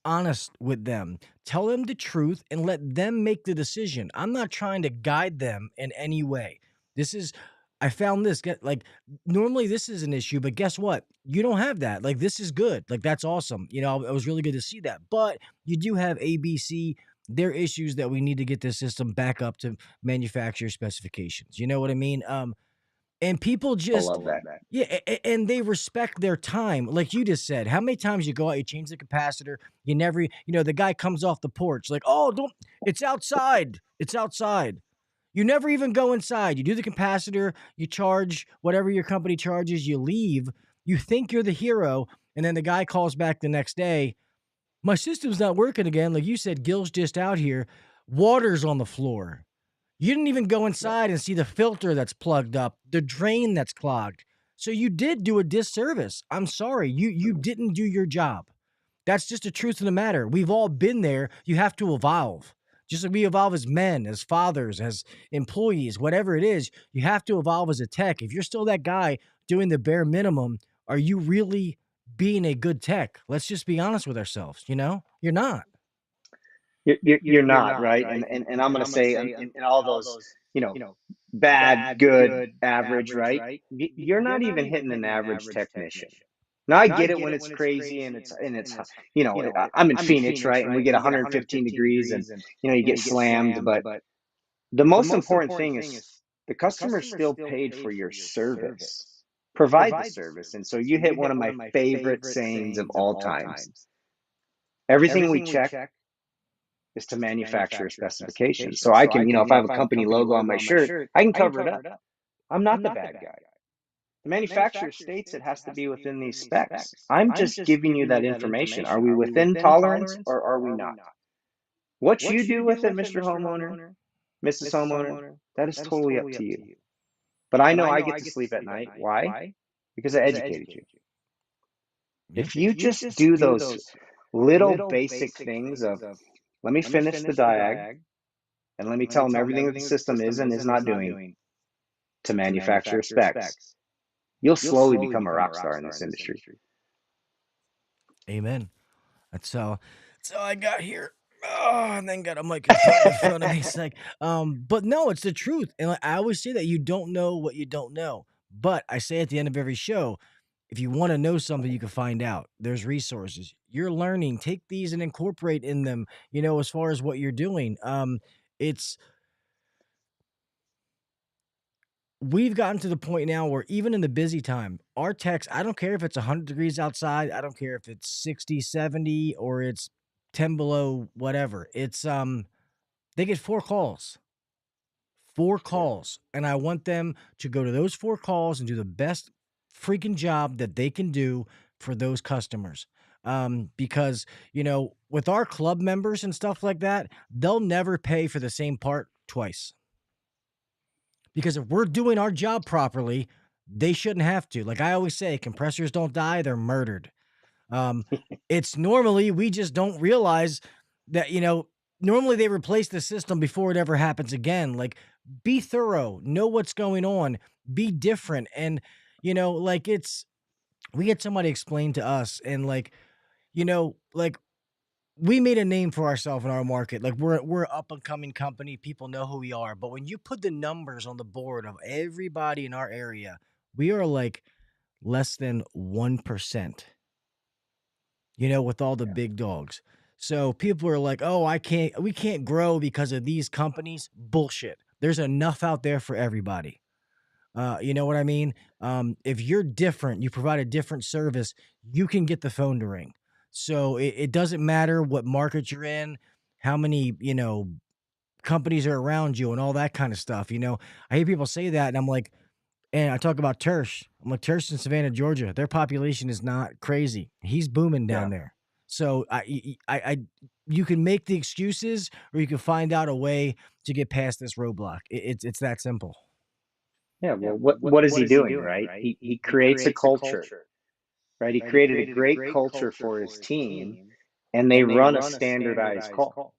honest with them. Tell them the truth and let them make the decision. I'm not trying to guide them in any way. I found this. Normally this is an issue, but guess what? You don't have that. Like, this is good. Like, that's awesome. It was really good to see that. But you do have ABC. There are issues that we need to get this system back up to manufacturer specifications. You know what I mean? And people just, I love that. yeah, and they respect their time. Like you just said, how many times you go out, you change the capacitor, you never, the guy comes off the porch, like, oh, it's outside. It's outside. You never even go inside. You do the capacitor, you charge whatever your company charges, you leave. You think you're the hero, and then the guy calls back the next day. My system's not working again. Like you said, Gil's just out here. Water's on the floor. You didn't even go inside and see the filter that's plugged up, the drain that's clogged. So you did do a disservice. I'm sorry. You didn't do your job. That's just the truth of the matter. We've all been there. You have to evolve. Just like we evolve as men, as fathers, as employees, whatever it is, you have to evolve as a tech. If you're still that guy doing the bare minimum, are you really being a good tech? Let's just be honest with ourselves. You're not. You're not, right? And I'm going to say in all those, bad, good, average, right? You're not even hitting an average technician. Now I get it when it's crazy and it's I'm in Phoenix, right? And we get 115 degrees and you get slammed, but the most important thing is the customer still paid for your service. Provide the service. And so you hit one of my favorite sayings of all times. Everything we check is to manufacturer specifications. So I can, if I have a company logo on my shirt, I can cover it up. I'm not the bad guy. The manufacturer states it has to be within these specs. I'm just giving you that information. Are we within tolerance or are we not? What you do with it, Mr. Homeowner, Mrs. Homeowner, that is totally up to you. But I know I get to sleep at night. Why? Because I educated you. If you just do those little basic things of, let me finish the diag, and let me tell them everything that the system is and is not doing to manufacturer specs, you'll slowly become a rock star in this industry. Amen. That's all I got here. Oh, and then got a microphone in front of me. It's like, but no, it's the truth. And like, I always say that you don't know what you don't know. But I say at the end of every show, if you want to know something, you can find out. There's resources. You're learning. Take these and incorporate in them, as far as what you're doing. We've gotten to the point now where even in the busy time, our techs, I don't care if it's 100 degrees outside. I don't care if it's 60, 70, or it's 10 below, whatever. It's, they get 4 calls. 4 calls. And I want them to go to those 4 calls and do the best freaking job that they can do for those customers. Because, with our club members and stuff like that, they'll never pay for the same part twice. Because if we're doing our job properly, they shouldn't have to. Like I always say, compressors don't die, they're murdered. It's normally, we just don't realize that, normally they replace the system before it ever happens again. Like, be thorough, know what's going on, be different. And, we had somebody explain to us and we made a name for ourselves in our market. Like we're an up and coming company. People know who we are. But when you put the numbers on the board of everybody in our area, we are like less than 1%, with all the big dogs. So people are like, oh, we can't grow because of these companies. Bullshit. There's enough out there for everybody. You know what I mean? If you're different, you provide a different service, you can get the phone to ring. So it doesn't matter what market you're in, how many, companies are around you and all that kind of stuff. I hear people say that and I'm like, and I talk about Tersh. I'm like, Tersh in Savannah, Georgia, their population is not crazy. He's booming down there. So you can make the excuses or you can find out a way to get past this roadblock. It's that simple. Yeah. Well, what is he doing, right? He creates a culture. Right, he created a great culture for his team, and they run a standardized call.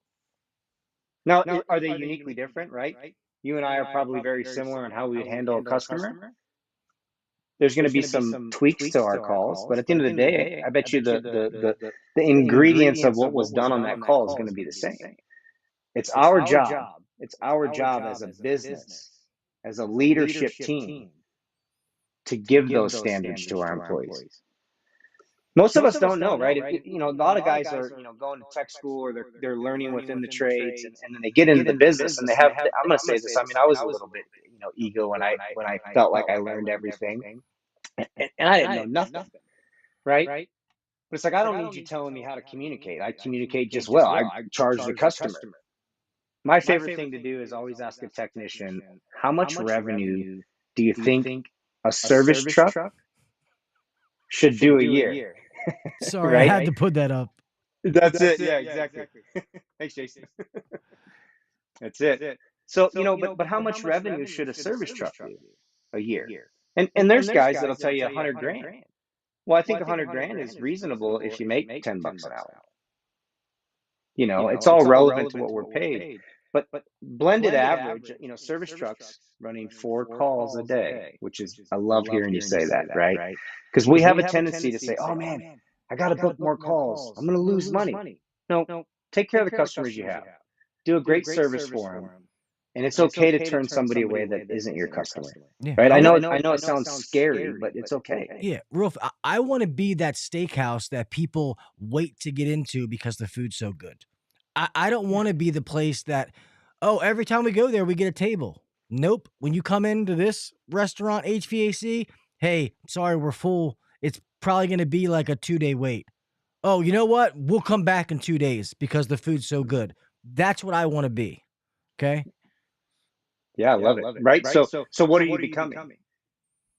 Now, are they uniquely different, right? You and I are probably very similar in how we would handle a customer. There's going to be some tweaks to our calls, but at the end of the day, I bet you the ingredients of what was done on that call is going to be the same. It's our job. It's our job as a business, as a leadership team, to give those standards to our employees. Most of us don't know, right? A lot of guys are, going to tech school or they're learning within the trades, and then they get into the business and they have. I'm going to say this. I mean, I was a little bit, ego when I felt like I learned everything, and I didn't know nothing, right? But it's like I don't need you telling me how to communicate. I communicate just well. I charge the customer. My favorite thing to do is always ask a technician, how much revenue do you think a service truck should do a year? Sorry, right? I had to put that up. That's it. Yeah, exactly. Thanks, Jason. That's it. So, but how much revenue should a service truck do a year? And there's guys that'll tell you 100 grand. Well, I think 100 grand is reasonable if you make $10 an hour. It's all relevant to what we're paid. But blended average, service trucks running 4 calls a day, which is, I love hearing you say that, right? Because we have a tendency to say, oh man, I got to book more calls. I'm going to lose money. No, take care of the customers you have. Do a great service for them. And it's okay to turn somebody away that isn't your customer. Yeah. Right? I know it sounds scary, but it's okay. Yeah, Rolf, I want to be that steakhouse that people wait to get into because the food's so good. I don't want to be the place that, every time we go there, we get a table. Nope. When you come into this restaurant, HVAC, hey, sorry, we're full. It's probably going to be like a 2-day wait. Oh, you know what? We'll come back in 2 days because the food's so good. That's what I want to be. Okay? Yeah, I love it. Right? So what are you becoming?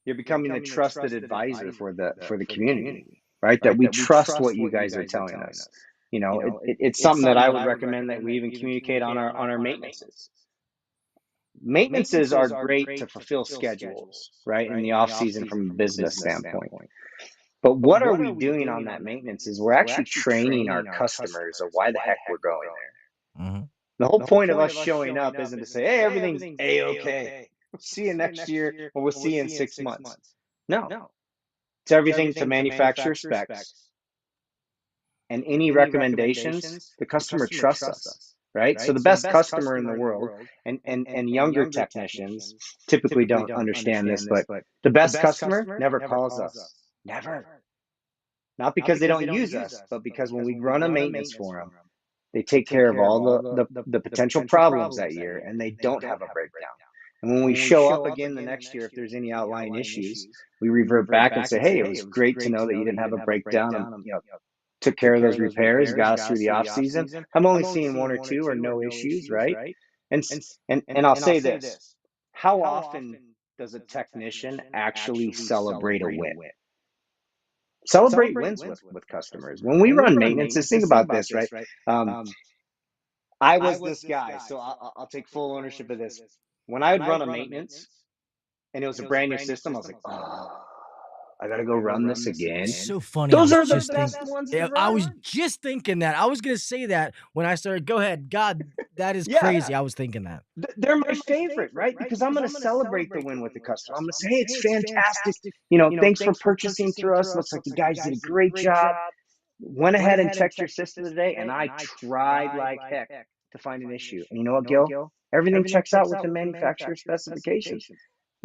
You're becoming a trusted advisor for the community, right? That we trust what you guys are telling us. It's something that I would recommend that we even communicate on our maintenances. Maintenances are great to fulfill schedules, right, in the off season from a business standpoint. But what are we doing on that maintenance is we're actually training our customers of why the heck we're going there. Mm-hmm. The whole point of us showing up isn't to say, hey, everything's A-okay. We'll see you next year, or we'll see you in 6 months. No. It's everything to manufacturer specs. And any recommendations, the customer trusts us, right? So the best customer in the world, and younger technicians typically don't understand this, but the best customer never calls us. Never. Not because they don't use us, but because when we run a maintenance for them, they take care of all the potential problems that year, and they don't have a breakdown. And when we show up again the next year, if there's any outlying issues, we revert back and say, hey, it was great to know that you didn't have a breakdown, and took care of those repairs, got us through the off season. I'm only seeing 1 or 2 or no issues, right? And I'll say this: how often does a technician actually celebrate a win? Celebrate wins with customers. When we run maintenance, think about this, right? I was this guy, so I'll take full ownership of this. When I would run a maintenance and it was a brand new system, I was like, oh, I got to go run this again. It's so funny. Those are the best ones to run. I was just thinking that. I was going to say that when I started. Go ahead. God, that is crazy. I was thinking that. They're my favorite, right? Because I'm going to celebrate the win with the customer. I'm going to say, hey, it's fantastic. Thanks for purchasing through us. Looks like you guys did a great job. Went ahead and checked your system today, and I tried like heck to find an issue. And you know what, Gil? Everything checks out with the manufacturer specifications.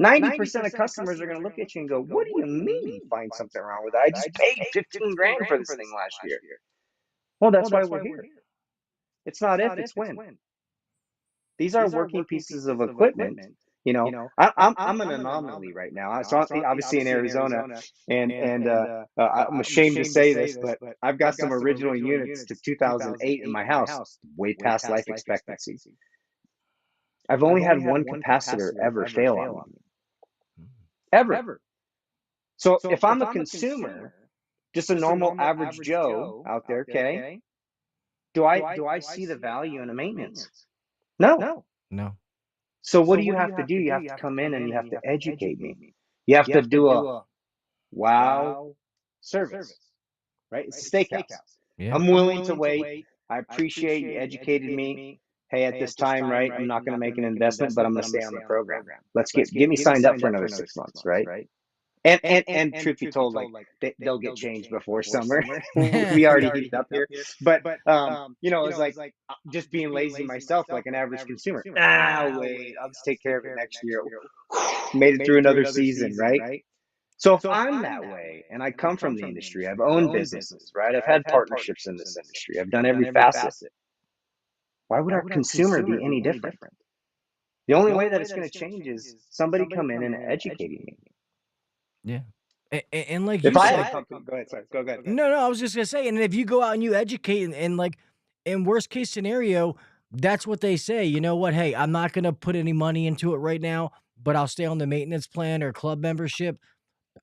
90% of customers are going to look at you and go, what do you mean you find something wrong with it? I just paid 15 grand for this thing last year. Well, that's why we're here. It's not if, it's when. These are working pieces of equipment. I'm an anomaly right now. So I'm obviously in Arizona, and I'm ashamed to say this, but I've got some original units to 2008 in my house, way past life expectancy. I've only had one capacitor ever fail on me. Ever. So if I'm a consumer, just a normal average Joe out there, okay, do I see the value in a maintenance? No. So what do you have to do? You have to come in and you have to educate me. You have to do a wow service, right? It's a steakhouse. Yeah. I'm willing to wait. I appreciate you educated me. Hey, at this time, right, I'm not going to make an investment, but I'm going to stay on the program. Let's get me signed up for another 6 months, right? And truth be told, like they'll get changed before summer. We already heated up here, but it's like just being lazy myself, like an average consumer. Wait, I'll just take care of it next year. Made it through another season, right? So if I'm that way, and I come from the industry, I've owned businesses, right? I've had partnerships in this industry. I've done every facet. Why would our consumer be any different? The only way that it's going to change is somebody come in and educating me. Yeah. And like you said, go ahead. Sorry, go ahead. No, I was just going to say, and if you go out and you educate, and like in worst case scenario, that's what they say. You know what? Hey, I'm not going to put any money into it right now, but I'll stay on the maintenance plan or club membership.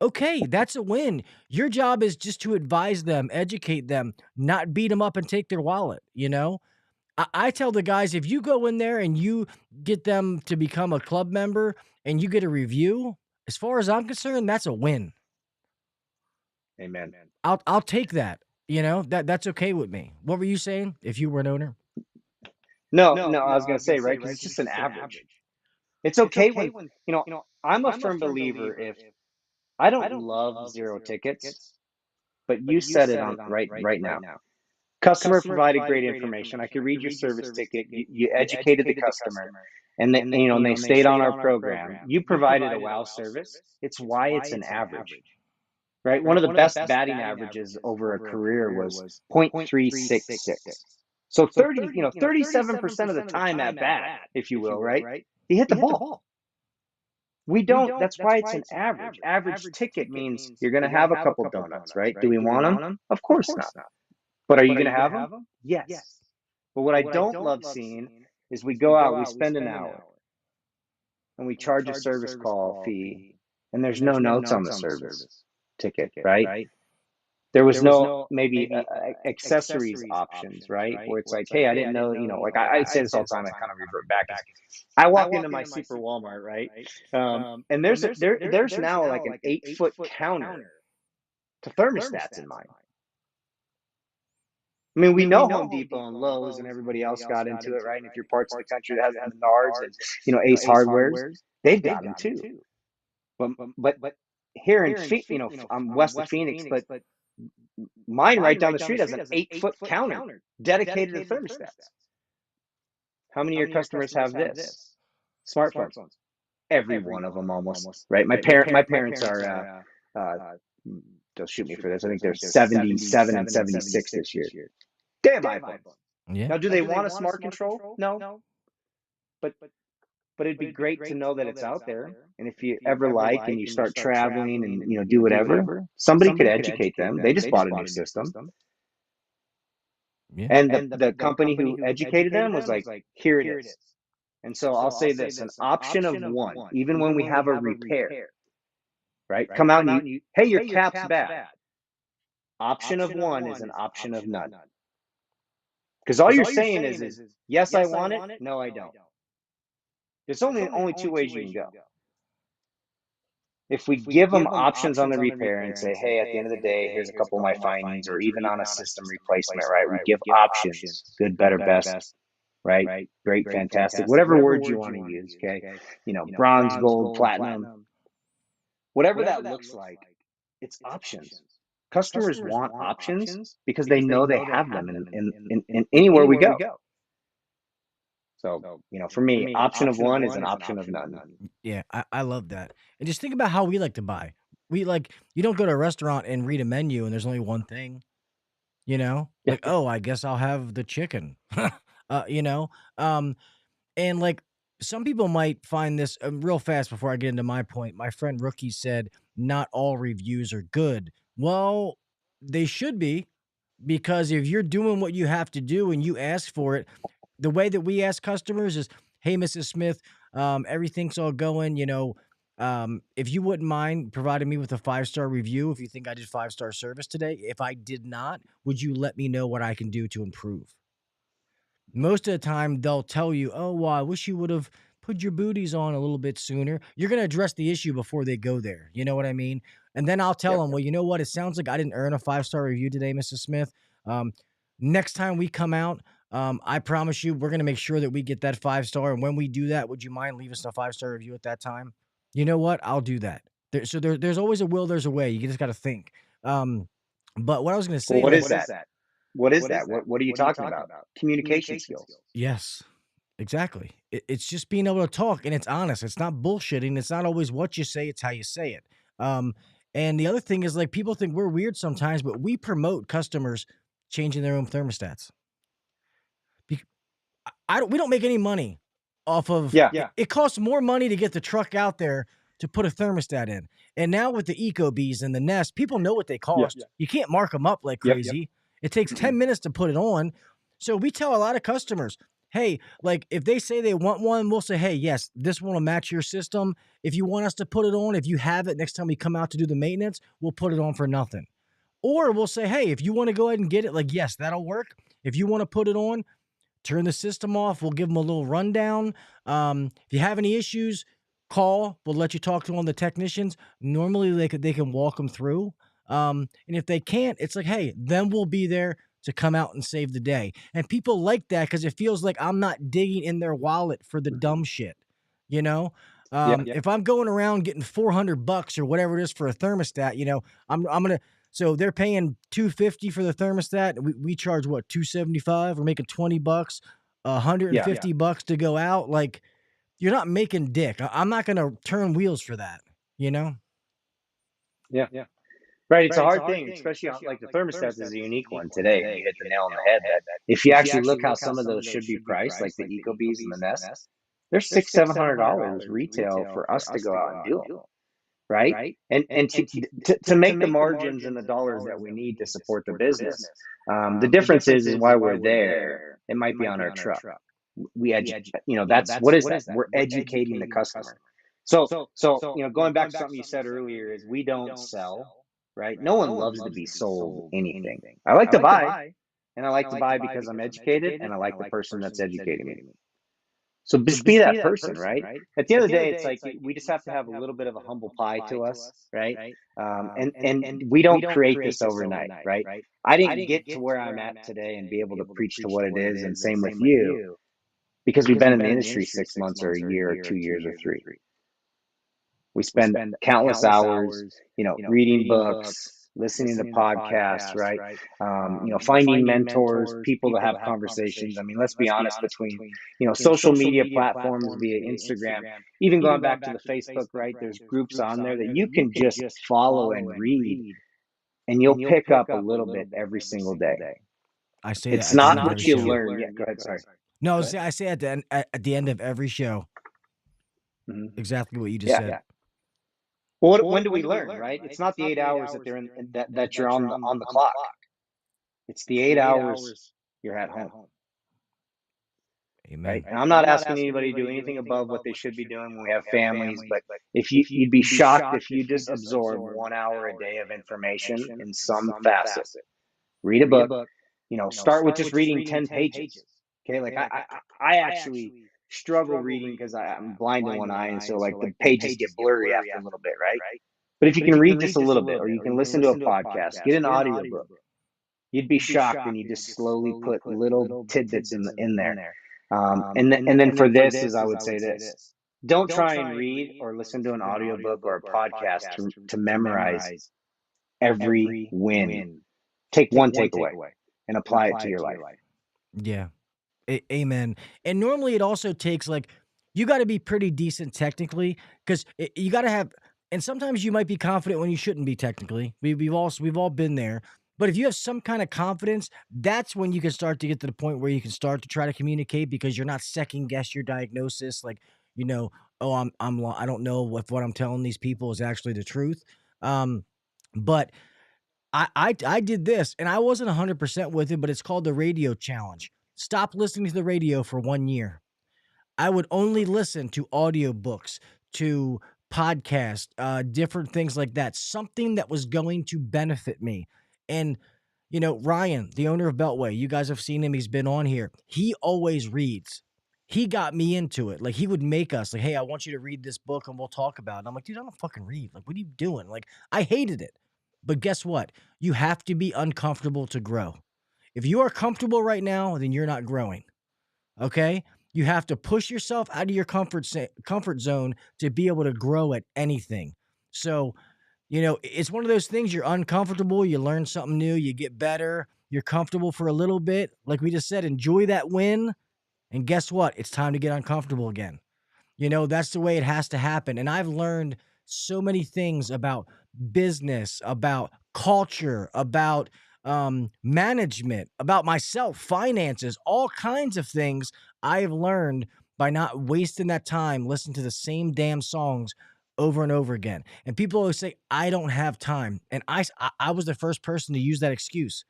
Okay, that's a win. Your job is just to advise them, educate them, not beat them up and take their wallet, I tell the guys, if you go in there and you get them to become a club member and you get a review, as far as I'm concerned, that's a win. Amen. I'll take that. That's okay with me. What were you saying if you were an owner? No, I was going to say, right, because it's just an average. It's okay when, I'm a firm believer if I don't love zero tickets, but you said it on right now. Customer provided great information. I could read your service ticket. You educated the customer, and then and they stayed on our program. You provided a wow service. It's why it's an average, right? One of the best batting averages over a career was 0.366. So 37% of the time at bat, if you will, right? He hit the ball. We don't. That's why it's an average. Average ticket means you're going to have a couple donuts, right? Do we want them? Of course not. But are you going to have them? Yes. But what I don't love seeing is we go out, we spend an hour, and we charge a service call fee, and there's no notes on the service ticket, right? there was no maybe accessories options, right? Where it's like, hey, I didn't know, like I say this all the time. I kind of revert back. I walk into my super Walmart, right? And there's now like an 8-foot counter to thermostats in mine. I mean, we know Home Depot and Lowe's and everybody else got into it, right? And if you're parts of the country that has Menards and Ace Hardware's, they've got them too. But here in I'm west of Phoenix, but mine right down the street has an 8-foot counter dedicated to thermostats. How many of your customers have this? Smartphones. Every one of them almost, right? My parents are, they'll shoot me for this. I think they're 77 and 76 this year. Damn iPhones. Yeah. Now, do they want a smart control? No. But it'd be great to know that it's out there. And if you ever like and you start traveling and do whatever, somebody could educate them. They just bought a new system. Yeah. And the company who educated them was like, here it is. And so I'll say this, an option of one, even when we have a repair, right? Come out and hey, your cap's bad. Option of one is an option of none. Because all you're saying is, yes, I want it. No, I don't. There's only two ways you can go. If we give them options on the repair and say, hey, at the end of the day, here's a couple of my findings, or even on a system replacement, right? We give options, good, better, best, right? Great, fantastic, whatever words you want to use, okay? Bronze, gold, platinum, whatever that looks like, it's options. Customers want options because they know they have them in anywhere we go. So, for me, option of one is an option of none. Yeah, I love that. And just think about how we like to buy. You don't go to a restaurant and read a menu and there's only one thing, like, oh, I guess I'll have the chicken, and like some people might find this real fast before I get into my point. My friend Rookie said, not all reviews are good. Well, they should be, because if you're doing what you have to do and you ask for it, the way that we ask customers is, hey, Mrs. Smith, everything's all going, if you wouldn't mind providing me with a 5-star review, if you think I did 5-star service today, if I did not, would you let me know what I can do to improve? Most of the time they'll tell you, oh, well, I wish you would have put your booties on a little bit sooner. You're going to address the issue before they go there. You know what I mean? And then I'll tell them, well, you know what? It sounds like I didn't earn a 5-star review today, Mrs. Smith. Next time we come out, I promise you, we're going to make sure that we get that 5-star. And when we do that, would you mind leaving us a 5-star review at that time? You know what? I'll do that. There's always a will, there's a way. You just got to think. But what I was going to say, what is that? What is that? What are you talking about? Communication skills. Yes, exactly. It's just being able to talk, and it's honest. It's not bullshitting. It's not always what you say. It's how you say it. And the other thing is, like, people think we're weird sometimes, but we promote customers changing their own thermostats. We don't make any money off of. It costs more money to get the truck out there to put a thermostat in. And now with the EcoBees and the Nest, people know what they cost. You can't mark them up like crazy. It takes 10 minutes to put it on. So we tell a lot of customers, hey, like if they say they want one, we'll say, hey, yes, this one will match your system. If you want us to put it on, if you have it, next time we come out to do the maintenance, we'll put it on for nothing. Or we'll say, hey, if you want to go ahead and get it, like, yes, that'll work. If you want to put it on, turn the system off. We'll give them a little rundown. If you have any issues, call. We'll let you talk to one of the technicians. Normally they can walk them through. And if they can't, it's like, hey, then we'll be there to come out and save the day. And people like that because it feels like I'm not digging in their wallet for the dumb shit. If I'm going around getting $400 or whatever it is for a thermostat, I'm gonna. So they're paying $250 for the thermostat. We charge what, $275? We're making $20, $150 to go out. Like, you're not making dick. I'm not gonna turn wheels for that. Yeah. Right, it's a hard thing, especially like the thermostat is a unique one today. You hit the nail on the head. That if you actually look how some of those should be priced, like the EcoBees and the Nest, they're $600-700 retail for us to go out and do them, right? And to make the margins and the dollars that we need to support the business. The difference is why we're there. It might be on our truck. We educate. That's what is that? We're educating the customer. So going back to something you said earlier is we don't sell. right? No one loves to be sold anything. I like to buy, and I like to buy because I'm educated and I like the person that's educating me. So just be that person, right? At the end of the day, it's like we just have to have a little bit of a humble pie to us, right? And we don't create this overnight, right? I didn't get to where I'm at today and be able to preach to what it is, and same with you, because we've been in the industry 6 months or a year or 2 years or 3. We spend countless hours, reading books, listening to podcasts, right? Finding mentors, people to have conversations. I mean, let's be honest, between, social media platforms via Instagram, even going back to the Facebook, right? There's groups on there that you can just follow and read, and you'll pick up a little bit every single day. I say It's that at the end not of what every you show. learn. Yeah, go ahead. Sorry. No, Go ahead. I say at the end of every show exactly what you just said. Yeah. Well, when do we learn, right? It's not the 8 hours that they're in that you're on the clock. It's the 8 hours you're at home. Amen. Right? And I'm not asking anybody to do anything above what they should be doing when we have families, but if you'd be shocked if you just absorb 1 hour a day of information in some facet. Read a book, start with just reading 10 pages. Okay, like I actually struggle reading because I'm blind in one eye, and so like the pages get blurry after a little bit, right? But if you can read just a little bit, or you can listen to a podcast, get an audio book, you'd be shocked, and you just slowly put little tidbits in there. And then for this is, I would say this: don't try and read or listen to an audiobook or a podcast to memorize every win. Take one takeaway and apply it to your life. Yeah. Amen. And normally it also takes you got to be pretty decent technically, because you got to have, and sometimes you might be confident when you shouldn't be technically. We've all been there. But if you have some kind of confidence, that's when you can start to get to the point where you can start to try to communicate, because you're not second guess your diagnosis. Oh, I don't know if what I'm telling these people is actually the truth. But I did this, and I wasn't 100% with it, but it's called the radio challenge. Stop listening to the radio for 1 year. I would only listen to audiobooks, to podcasts, different things like that, something that was going to benefit me. And, Ryan, the owner of Beltway, you guys have seen him. He's been on here. He always reads. He got me into it. Like, he would make us hey, I want you to read this book and we'll talk about it. I'm like, dude, I don't fucking read. Like, what are you doing? Like, I hated it. But guess what? You have to be uncomfortable to grow. If you are comfortable right now, then you're not growing. Okay? You have to push yourself out of your comfort zone to be able to grow at anything. So, it's one of those things. You're uncomfortable. You learn something new. You get better. You're comfortable for a little bit. Like we just said, enjoy that win. And guess what? It's time to get uncomfortable again. That's the way it has to happen. And I've learned so many things about business, about culture, about management, about myself, finances, all kinds of things I've learned by not wasting that time listening to the same damn songs over and over again. And people always say, I don't have time. And I was the first person to use that excuse.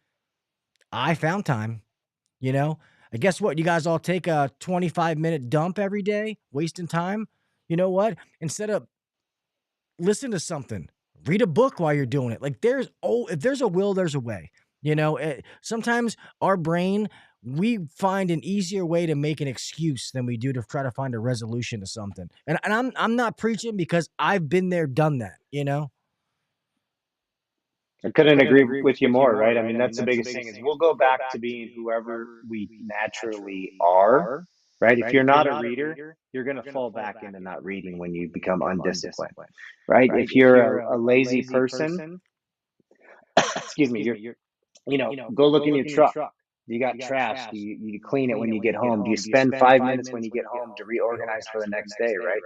I found time, And guess what? You guys all take a 25-minute dump every day, wasting time. You know what? Instead of listen to something, read a book while you're doing it. Like if there's a will, there's a way. Sometimes our brain, we find an easier way to make an excuse than we do to try to find a resolution to something. And I'm not preaching, because I've been there, done that, I couldn't agree with you more, right? I mean, that's the biggest thing is we'll go back to being whoever we naturally are, right? If you're not a reader, you're going to fall back into not reading when you become undisciplined, right? If you're a lazy person, excuse me, go look in your truck. You got trash. You clean it when you get home. Do you spend 5 minutes when you get home to reorganize for the next day, right?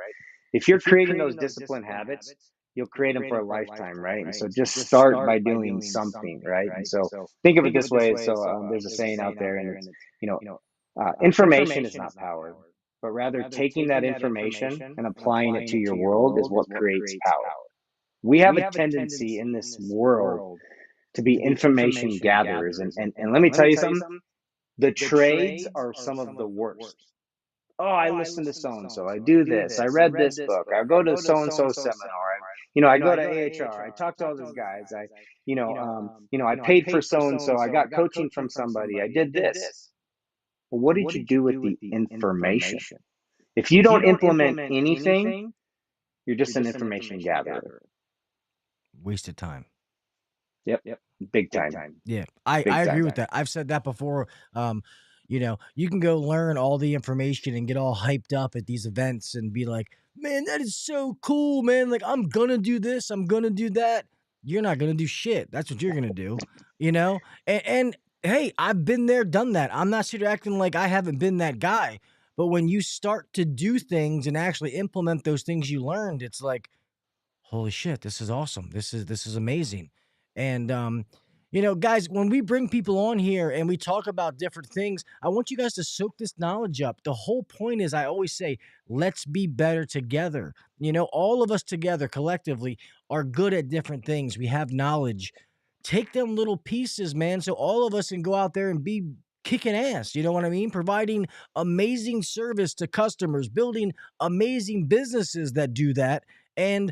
If you're creating those disciplined habits, you'll create them for a lifetime, right? And so just start by doing something, right? And so think of it this way. So there's a saying out there, and it's, information is not power, but rather taking that information and applying it to your world is what creates power. We have a tendency in this world to be information gatherers. And let me tell you something, the trades are some of the worst. Oh, I listen to so-and-so, I do this, I read this book, I go to so-and-so seminar, I go to AHR, I talk to all these guys, I paid for so and so, I got coaching from somebody, I did this. Well, what did you do with the information? If you don't implement anything, you're just an information gatherer. Wasted time. Yep. Big time. Yeah, I agree with that. I've said that before. You can go learn all the information and get all hyped up at these events and be like, man, that is so cool, man. Like, I'm going to do this. I'm going to do that. You're not going to do shit. That's what you're going to do, And hey, I've been there, done that. I'm not sitting acting like I haven't been that guy. But when you start to do things and actually implement those things you learned, it's like, holy shit, this is awesome. This is amazing. And, guys, when we bring people on here and we talk about different things, I want you guys to soak this knowledge up. The whole point is, I always say, let's be better together. All of us together collectively are good at different things. We have knowledge. Take them little pieces, man, so all of us can go out there and be kicking ass. You know what I mean? Providing amazing service to customers, building amazing businesses that do that, and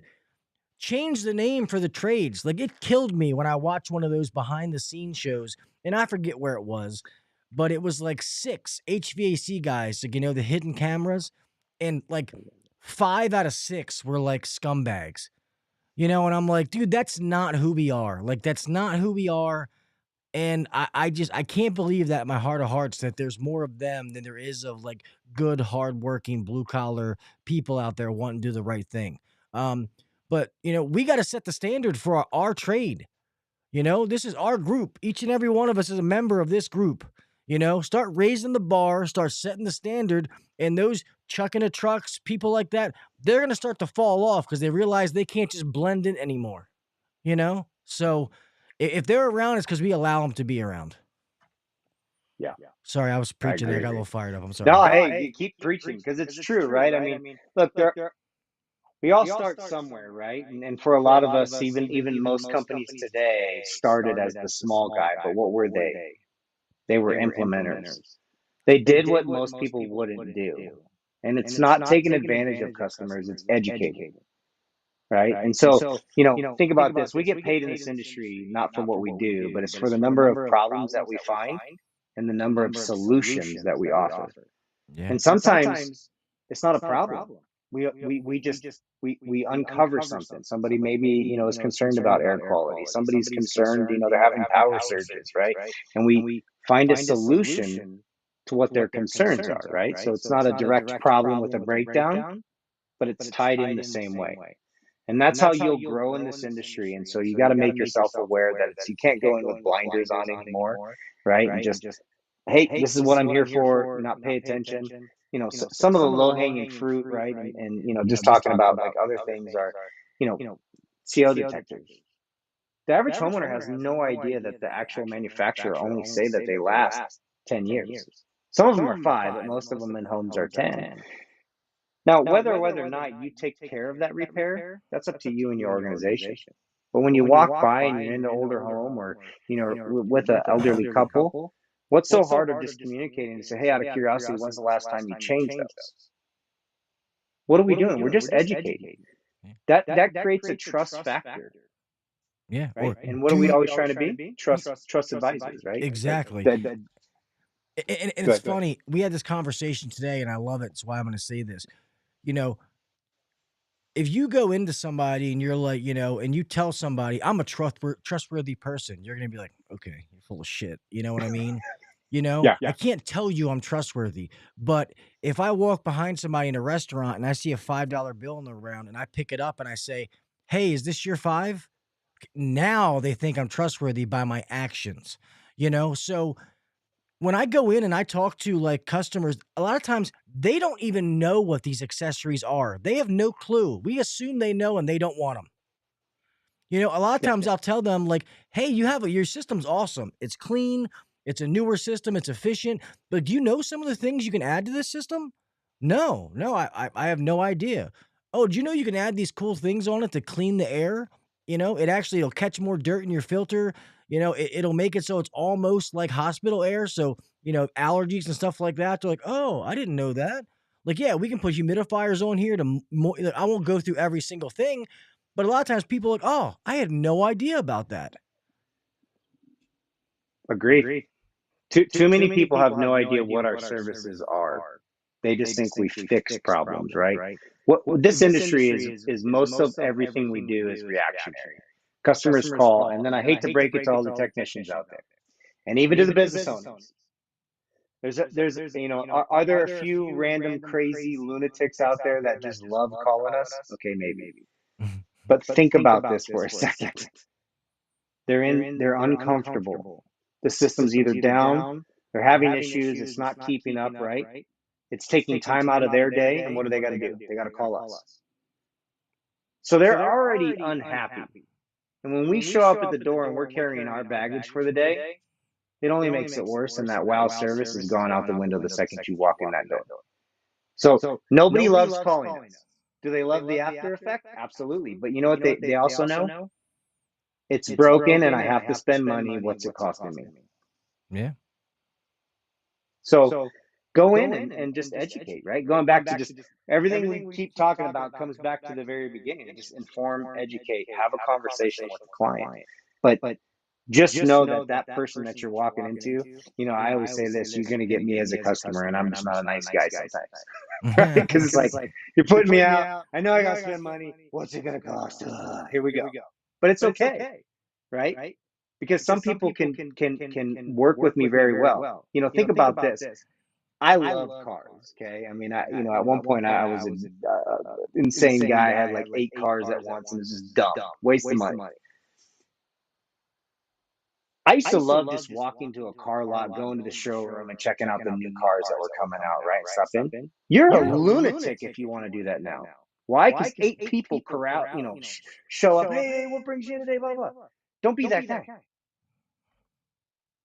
change the name for the trades. Like, it killed me when I watched one of those behind the scenes shows, and I forget where it was, but it was like 6 HVAC guys, like, the hidden cameras, and like 5 out of 6 were like scumbags, and I'm like, dude, that's not who we are. Like, that's not who we are. And I can't believe that in my heart of hearts that there's more of them than there is of like good, hardworking, blue collar people out there wanting to do the right thing. But, we got to set the standard for our trade. This is our group. Each and every one of us is a member of this group. Start raising the bar, start setting the standard, and those chucking of trucks, people like that, they're going to start to fall off because they realize they can't just blend in anymore. So if they're around, it's because we allow them to be around. Yeah. Sorry, I was preaching there. I got a little fired up. I'm sorry. No, hey, you keep preaching because it's true, right? I mean, look, we all start somewhere, right? And for a lot of us, even most companies today started as the small guy, but what were they? They were implementers. They did what most people wouldn't do. And it's not taking advantage of customers, it's educating. Right. And so, think about this. We get paid in this industry not for what we do, but it's for the number of problems that we find and the number of solutions that we offer. Yeah. And sometimes it's not a problem. We uncover something. Somebody maybe, is concerned about air quality. Somebody's concerned, they're having power surges, right? And we find a solution to what their concerns are, right? So it's not a direct problem with a breakdown, but it's tied in the same way. And that's how you'll grow in this industry. And so you got to make yourself aware that you can't go in with blinders on anymore, right? And just, hey, this is what I'm here for, not pay attention. Some of the low-hanging fruit, right? And just talking about like other things are, CO detectors. The average homeowner has no idea that the actual manufacturer only say that they last 10 years. Some of them are 5, but most of them in homes are 10. Now, whether or not you take care of that repair, that's up to you and your organization. But when you walk by and you're in an older home or, with an elderly couple, what's so hard of just communicating to say, hey, out of curiosity, when's the last time you changed those? What are we doing? We're just educating. That creates a trust factor. Yeah. Right? And what are we always trying to be? Trust advisors, right? Exactly. And it's funny. We had this conversation today, and I love it. That's why I'm going to say this. If you go into somebody and you're like, and you tell somebody, I'm a trustworthy person, you're going to be like, okay, you're full of shit. You know what I mean? Yeah. I can't tell you I'm trustworthy, but if I walk behind somebody in a restaurant and I see a $5 bill in the round and I pick it up and I say, hey, is this your 5? Now they think I'm trustworthy by my actions, So when I go in and I talk to like customers, a lot of times they don't even know what these accessories are. They have no clue. We assume they know and they don't want them. A lot of times I'll tell them like, hey, your system's awesome. It's clean. It's a newer system. It's efficient. But do you know some of the things you can add to this system? No, I have no idea. Oh, do you know you can add these cool things on it to clean the air? It'll catch more dirt in your filter. It'll make it so it's almost like hospital air. So, allergies and stuff like that. They're like, oh, I didn't know that. Like, yeah, we can put humidifiers on here I won't go through every single thing, But a lot of times people are like, oh, I had no idea about that. Agree. Too many people have no idea what our services are. They just think we fix problems, right? What this industry is most of everything we do is reactionary. Customers call, and then I hate to break it to all the technicians out there, and even to the business owners. Are there a few random crazy lunatics out there that just love calling us? Okay, maybe. But think about this for a second. They're uncomfortable. The system's either down, they're having issues, it's not keeping up, right? It's taking time out of their day, and what do they got to do? They got to call us. So they're already unhappy. And when we show up at the door and we're carrying our baggage for the day, it only makes it worse, and that wow service is gone out the window the second you walk in that door. So nobody loves calling us. Do they love the after effect? Absolutely. But you know what they also know? It's broken and I have to spend money. What's it costing me? Yeah. So go in and just educate, right? Going back to just everything we keep talking about comes back to the very beginning. Just inform, educate, have a conversation with the client. But just know that person that you're walking into, I always say this, you're going to get me as a customer, and I'm just not a nice guy sometimes. Right? Because it's like, you're putting me out. I know I got to spend money. What's it going to cost? Here we go. But it's okay, right? Because some people can work with me very well. Think about this. I love cars. Okay, I mean, at one point I was an insane guy. I had like 8 cars at once, and it was just dumb, waste of money. I used to love just walking to a car lot, going to the showroom, and checking out the new cars that were coming out, right? Stuff in. You're a lunatic if you want to do that now. Why? Because 8 people corral, show up. Hey, what brings you in today? Blah blah. Don't be that guy.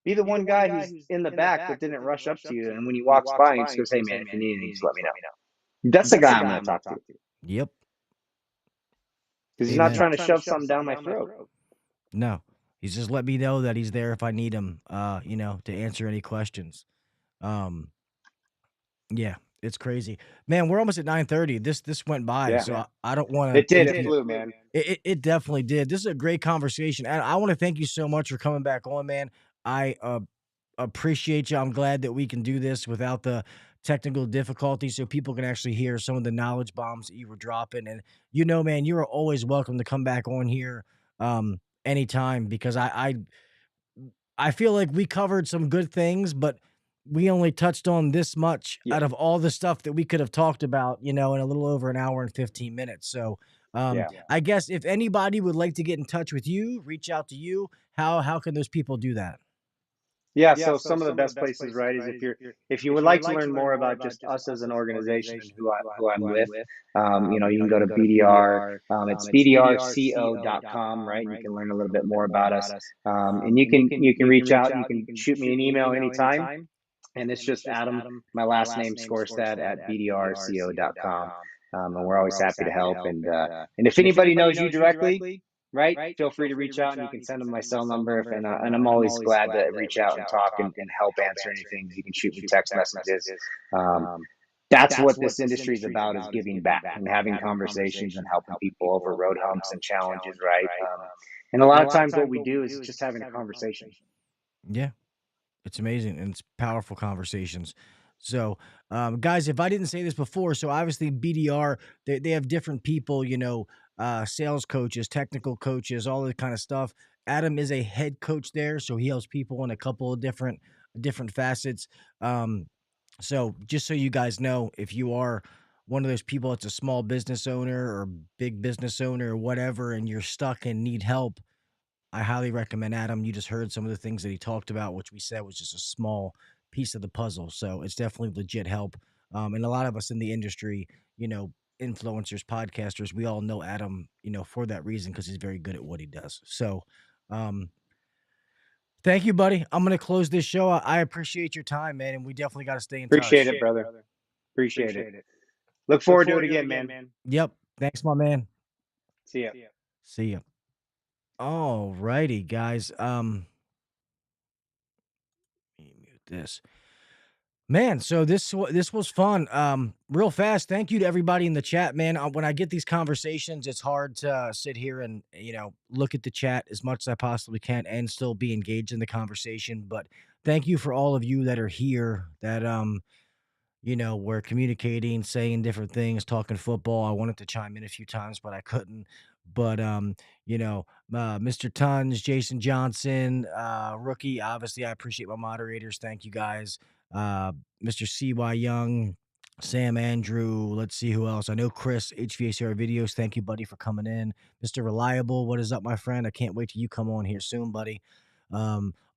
Be the one guy who's in the back that didn't rush up to you, and when he walks by, he just goes, "Hey man, if you need anything, just let me know." That's the guy I'm going to talk to. Yep. Because he's not trying to shove something down my throat. No. He's just let me know that he's there if I need him, to answer any questions. Yeah, it's crazy. Man, we're almost at 9:30. This went by, so I don't want to. It did. It flew, man. It definitely did. This is a great conversation, and I want to thank you so much for coming back on, man. I appreciate you. I'm glad that we can do this without the technical difficulties, so people can actually hear some of the knowledge bombs that you were dropping. And man, you are always welcome to come back on here anytime, because I feel like we covered some good things, but we only touched on this much out of all the stuff that we could have talked about, in a little over an hour and 15 minutes. So I guess if anybody would like to get in touch with you, reach out to you, how can those people do that? Yeah, so some of the best places, right, is if you would like to learn more about just us as an organization and who I'm with, you can go to BDR. It's BDRCO.com, right? And you can learn a little bit more about us. And you can reach out. You can shoot me an email anytime. And it's just Adam, my last name, Skkorstad, at BDRCO.com. And we're always happy to help. And if anybody knows you directly, right, feel free to reach out, and you can send them my cell number. And I'm always glad to reach out and talk and help answer anything. You can shoot me text messages. That's what this industry is about, is giving back and having conversations and helping people over road humps and challenges, right? And a lot of times what we do is just having a conversation. Yeah. It's amazing, and it's powerful conversations. So, guys, if I didn't say this before, so obviously BDR, they have different people, sales coaches, technical coaches, all that kind of stuff. Adam is a head coach there, so he helps people in a couple of different facets. So just so you guys know, if you are one of those people that's a small business owner or big business owner or whatever, and you're stuck and need help, I highly recommend Adam. You just heard some of the things that he talked about, which we said was just a small piece of the puzzle. So it's definitely legit help. And a lot of us in the industry, influencers, podcasters, we all know Adam, for that reason, because he's very good at what he does. So thank you, buddy. I'm going to close this show. I appreciate your time, man. And we definitely got to stay in touch. Appreciate it, brother. Appreciate it. Look forward to it again, man. Yep. Thanks, my man. See ya. See ya. All righty, guys. Let me mute this. Man, so this was fun. Real fast, thank you to everybody in the chat, man. When I get these conversations, it's hard to sit here and look at the chat as much as I possibly can and still be engaged in the conversation. But thank you for all of you that are here. That we're communicating, saying different things, talking football. I wanted to chime in a few times, but I couldn't. But Mr. Tons, Jason Johnson, rookie. Obviously, I appreciate my moderators. Thank you guys. Mr. CY Young, Sam Andrew. Let's see who else. I know Chris, HVACR Videos. Thank you, buddy, for coming in. Mr. Reliable, what is up, my friend? I can't wait till you come on here soon, buddy.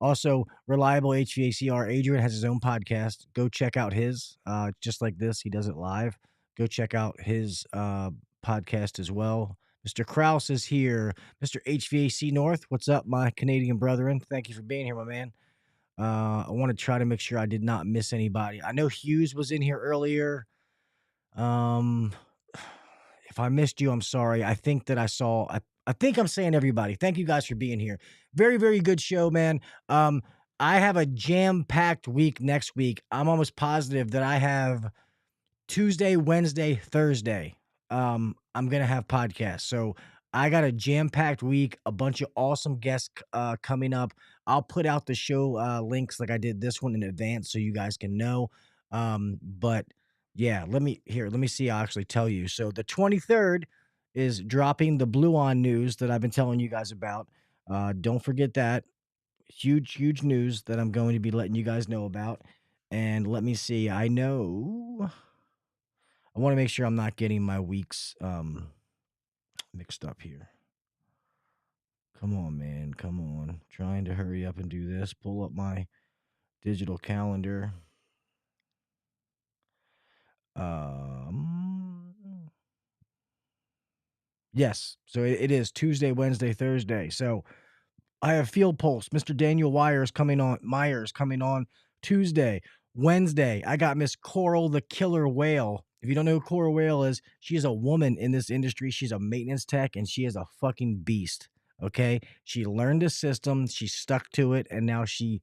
Also, Reliable HVACR Adrian has his own podcast. Go check out his. Just like this, he does it live. Go check out his podcast as well. Mr. Kraus is here. Mr. HVAC North, what's up, my Canadian brethren? Thank you for being here, my man. I want to try to make sure I did not miss anybody. I know Hughes was in here earlier. If I missed you, I'm sorry. I think that I saw. I think I'm saying everybody. Thank you guys for being here. Very, very good show, man. I have a jam-packed week next week. I'm almost positive that I have Tuesday, Wednesday, Thursday. I'm gonna have podcasts. So I got a jam-packed week, a bunch of awesome guests coming up. I'll put out the show links like I did this one in advance so you guys can know. But yeah, let me see. I'll actually tell you. So the 23rd is dropping the Blue On news that I've been telling you guys about. Don't forget that. Huge, huge news that I'm going to be letting you guys know about. And let me see. I want to make sure I'm not getting my weeks mixed up here. Come on, man. Come on. Trying to hurry up and do this. Pull up my digital calendar. Yes. So it is Tuesday, Wednesday, Thursday. So I have Field Pulse. Mr. Daniel Myers coming on Tuesday. Wednesday, I got Miss Coral the Killer Whale. If you don't know who Coral Whale is, she is a woman in this industry. She's a maintenance tech, and she is a fucking beast. Okay? She learned a system, she stuck to it, and now she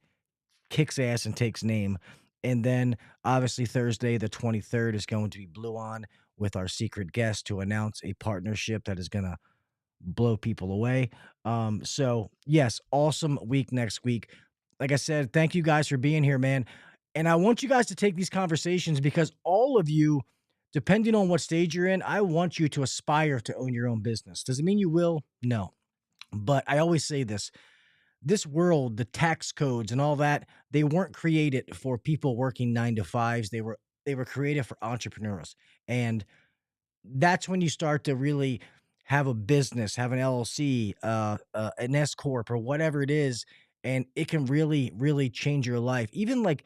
kicks ass and takes name. And then, obviously, Thursday, the 23rd, is going to be Blue On with our secret guest to announce a partnership that is going to blow people away. So, yes, awesome week next week. Like I said, thank you guys for being here, man. And I want you guys to take these conversations because all of you, depending on what stage you're in, I want you to aspire to own your own business. Does it mean you will? No. But I always say this world, the tax codes and all that, they weren't created for people working 9 to 5s. They were created for entrepreneurs. And that's when you start to really have a business, have an LLC, an S corp, or whatever it is, and it can really, really change your life. Even like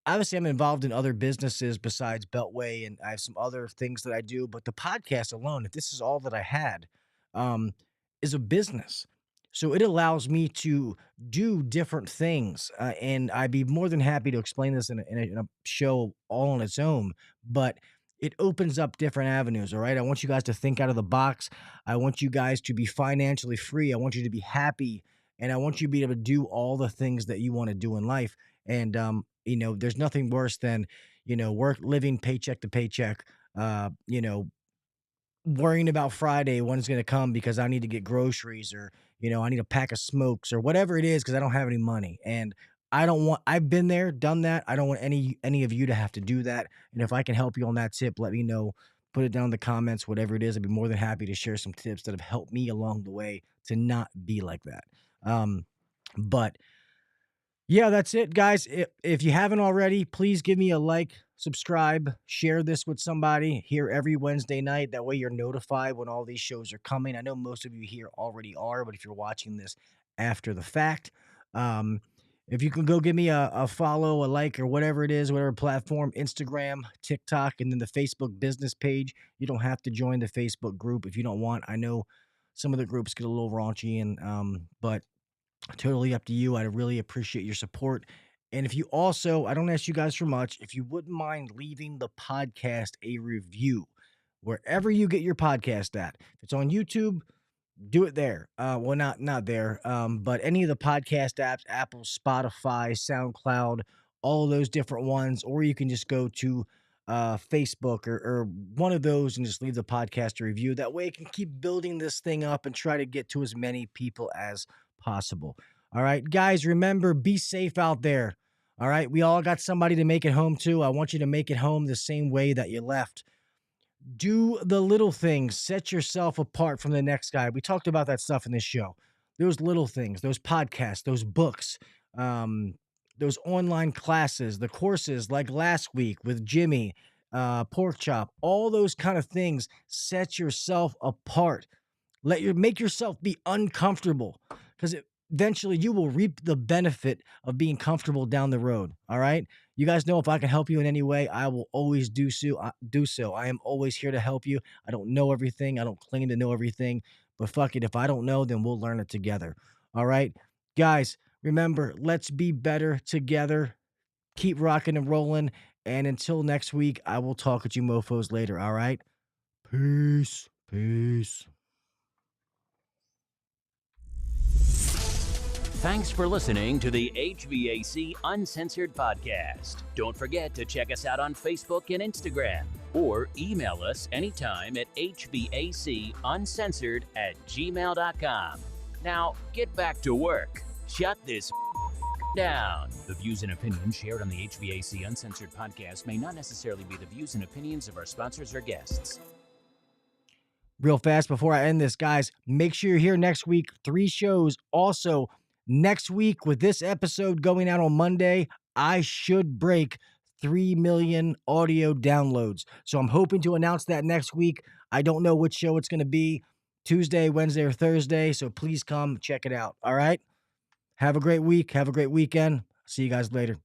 obviously I'm involved in other businesses besides Beltway, and I have some other things that I do. But the podcast alone, if this is all that I had, is a business. So it allows me to do different things, and I'd be more than happy to explain this in a show all on its own. But it opens up different avenues, all right? I want you guys to think out of the box. I want you guys to be financially free. I want you to be happy, and I want you to be able to do all the things that you want to do in life. And there's nothing worse than living paycheck to paycheck. Worrying about Friday when it's going to come because I need to get groceries, or I need a pack of smokes or whatever it is because I don't have any money. And I've been there, done that. I don't want any of you to have to do that. And if I can help you on that tip, let me know. Put it down in the comments, whatever it is. I'd be more than happy to share some tips that have helped me along the way to not be like that. But yeah, that's it, guys. If you haven't already, please give me a like, subscribe, share this with somebody here every Wednesday night. That way you're notified when all these shows are coming. I know most of you here already are, but if you're watching this after the fact, if you can go give me a follow, a like, or whatever it is, whatever platform, Instagram, TikTok, and then the Facebook business page. You don't have to join the Facebook group if you don't want. I know some of the groups get a little raunchy, but totally up to you. I really appreciate your support. And if you also, I don't ask you guys for much, if you wouldn't mind leaving the podcast a review, wherever you get your podcast at. If it's on YouTube, do it there. Well, not there, but any of the podcast apps, Apple, Spotify, SoundCloud, all of those different ones, or you can just go to Facebook or one of those and just leave the podcast a review. That way, I can keep building this thing up and try to get to as many people as possible. All right, guys, remember, be safe out there. All right, we all got somebody to make it home to. I want you to make it home the same way that you left. Do the little things. Set yourself apart from the next guy. We talked about that stuff in this show. Those little things, those podcasts, those books, those online classes, the courses like last week with Jimmy, Pork Chop, all those kind of things. Set yourself apart. Make yourself be uncomfortable, because eventually you will reap the benefit of being comfortable down the road. All right. You guys know if I can help you in any way, I will always do so. I am always here to help you. I don't know everything. I don't claim to know everything, but fuck it. If I don't know, then we'll learn it together. All right, guys, remember, let's be better together. Keep rocking and rolling. And until next week, I will talk with you mofos later. All right. Peace. Peace. Thanks for listening to the HVAC Uncensored Podcast. Don't forget to check us out on Facebook and Instagram, or email us anytime at hvacuncensored@gmail.com. Now, get back to work. Shut this down. The views and opinions shared on the HVAC Uncensored Podcast may not necessarily be the views and opinions of our sponsors or guests. Real fast before I end this, guys, make sure you're here next week. 3 shows. Also, next week, with this episode going out on Monday, I should break 3 million audio downloads. So I'm hoping to announce that next week. I don't know which show it's going to be, Tuesday, Wednesday, or Thursday. So please come check it out. All right. Have a great week. Have a great weekend. See you guys later.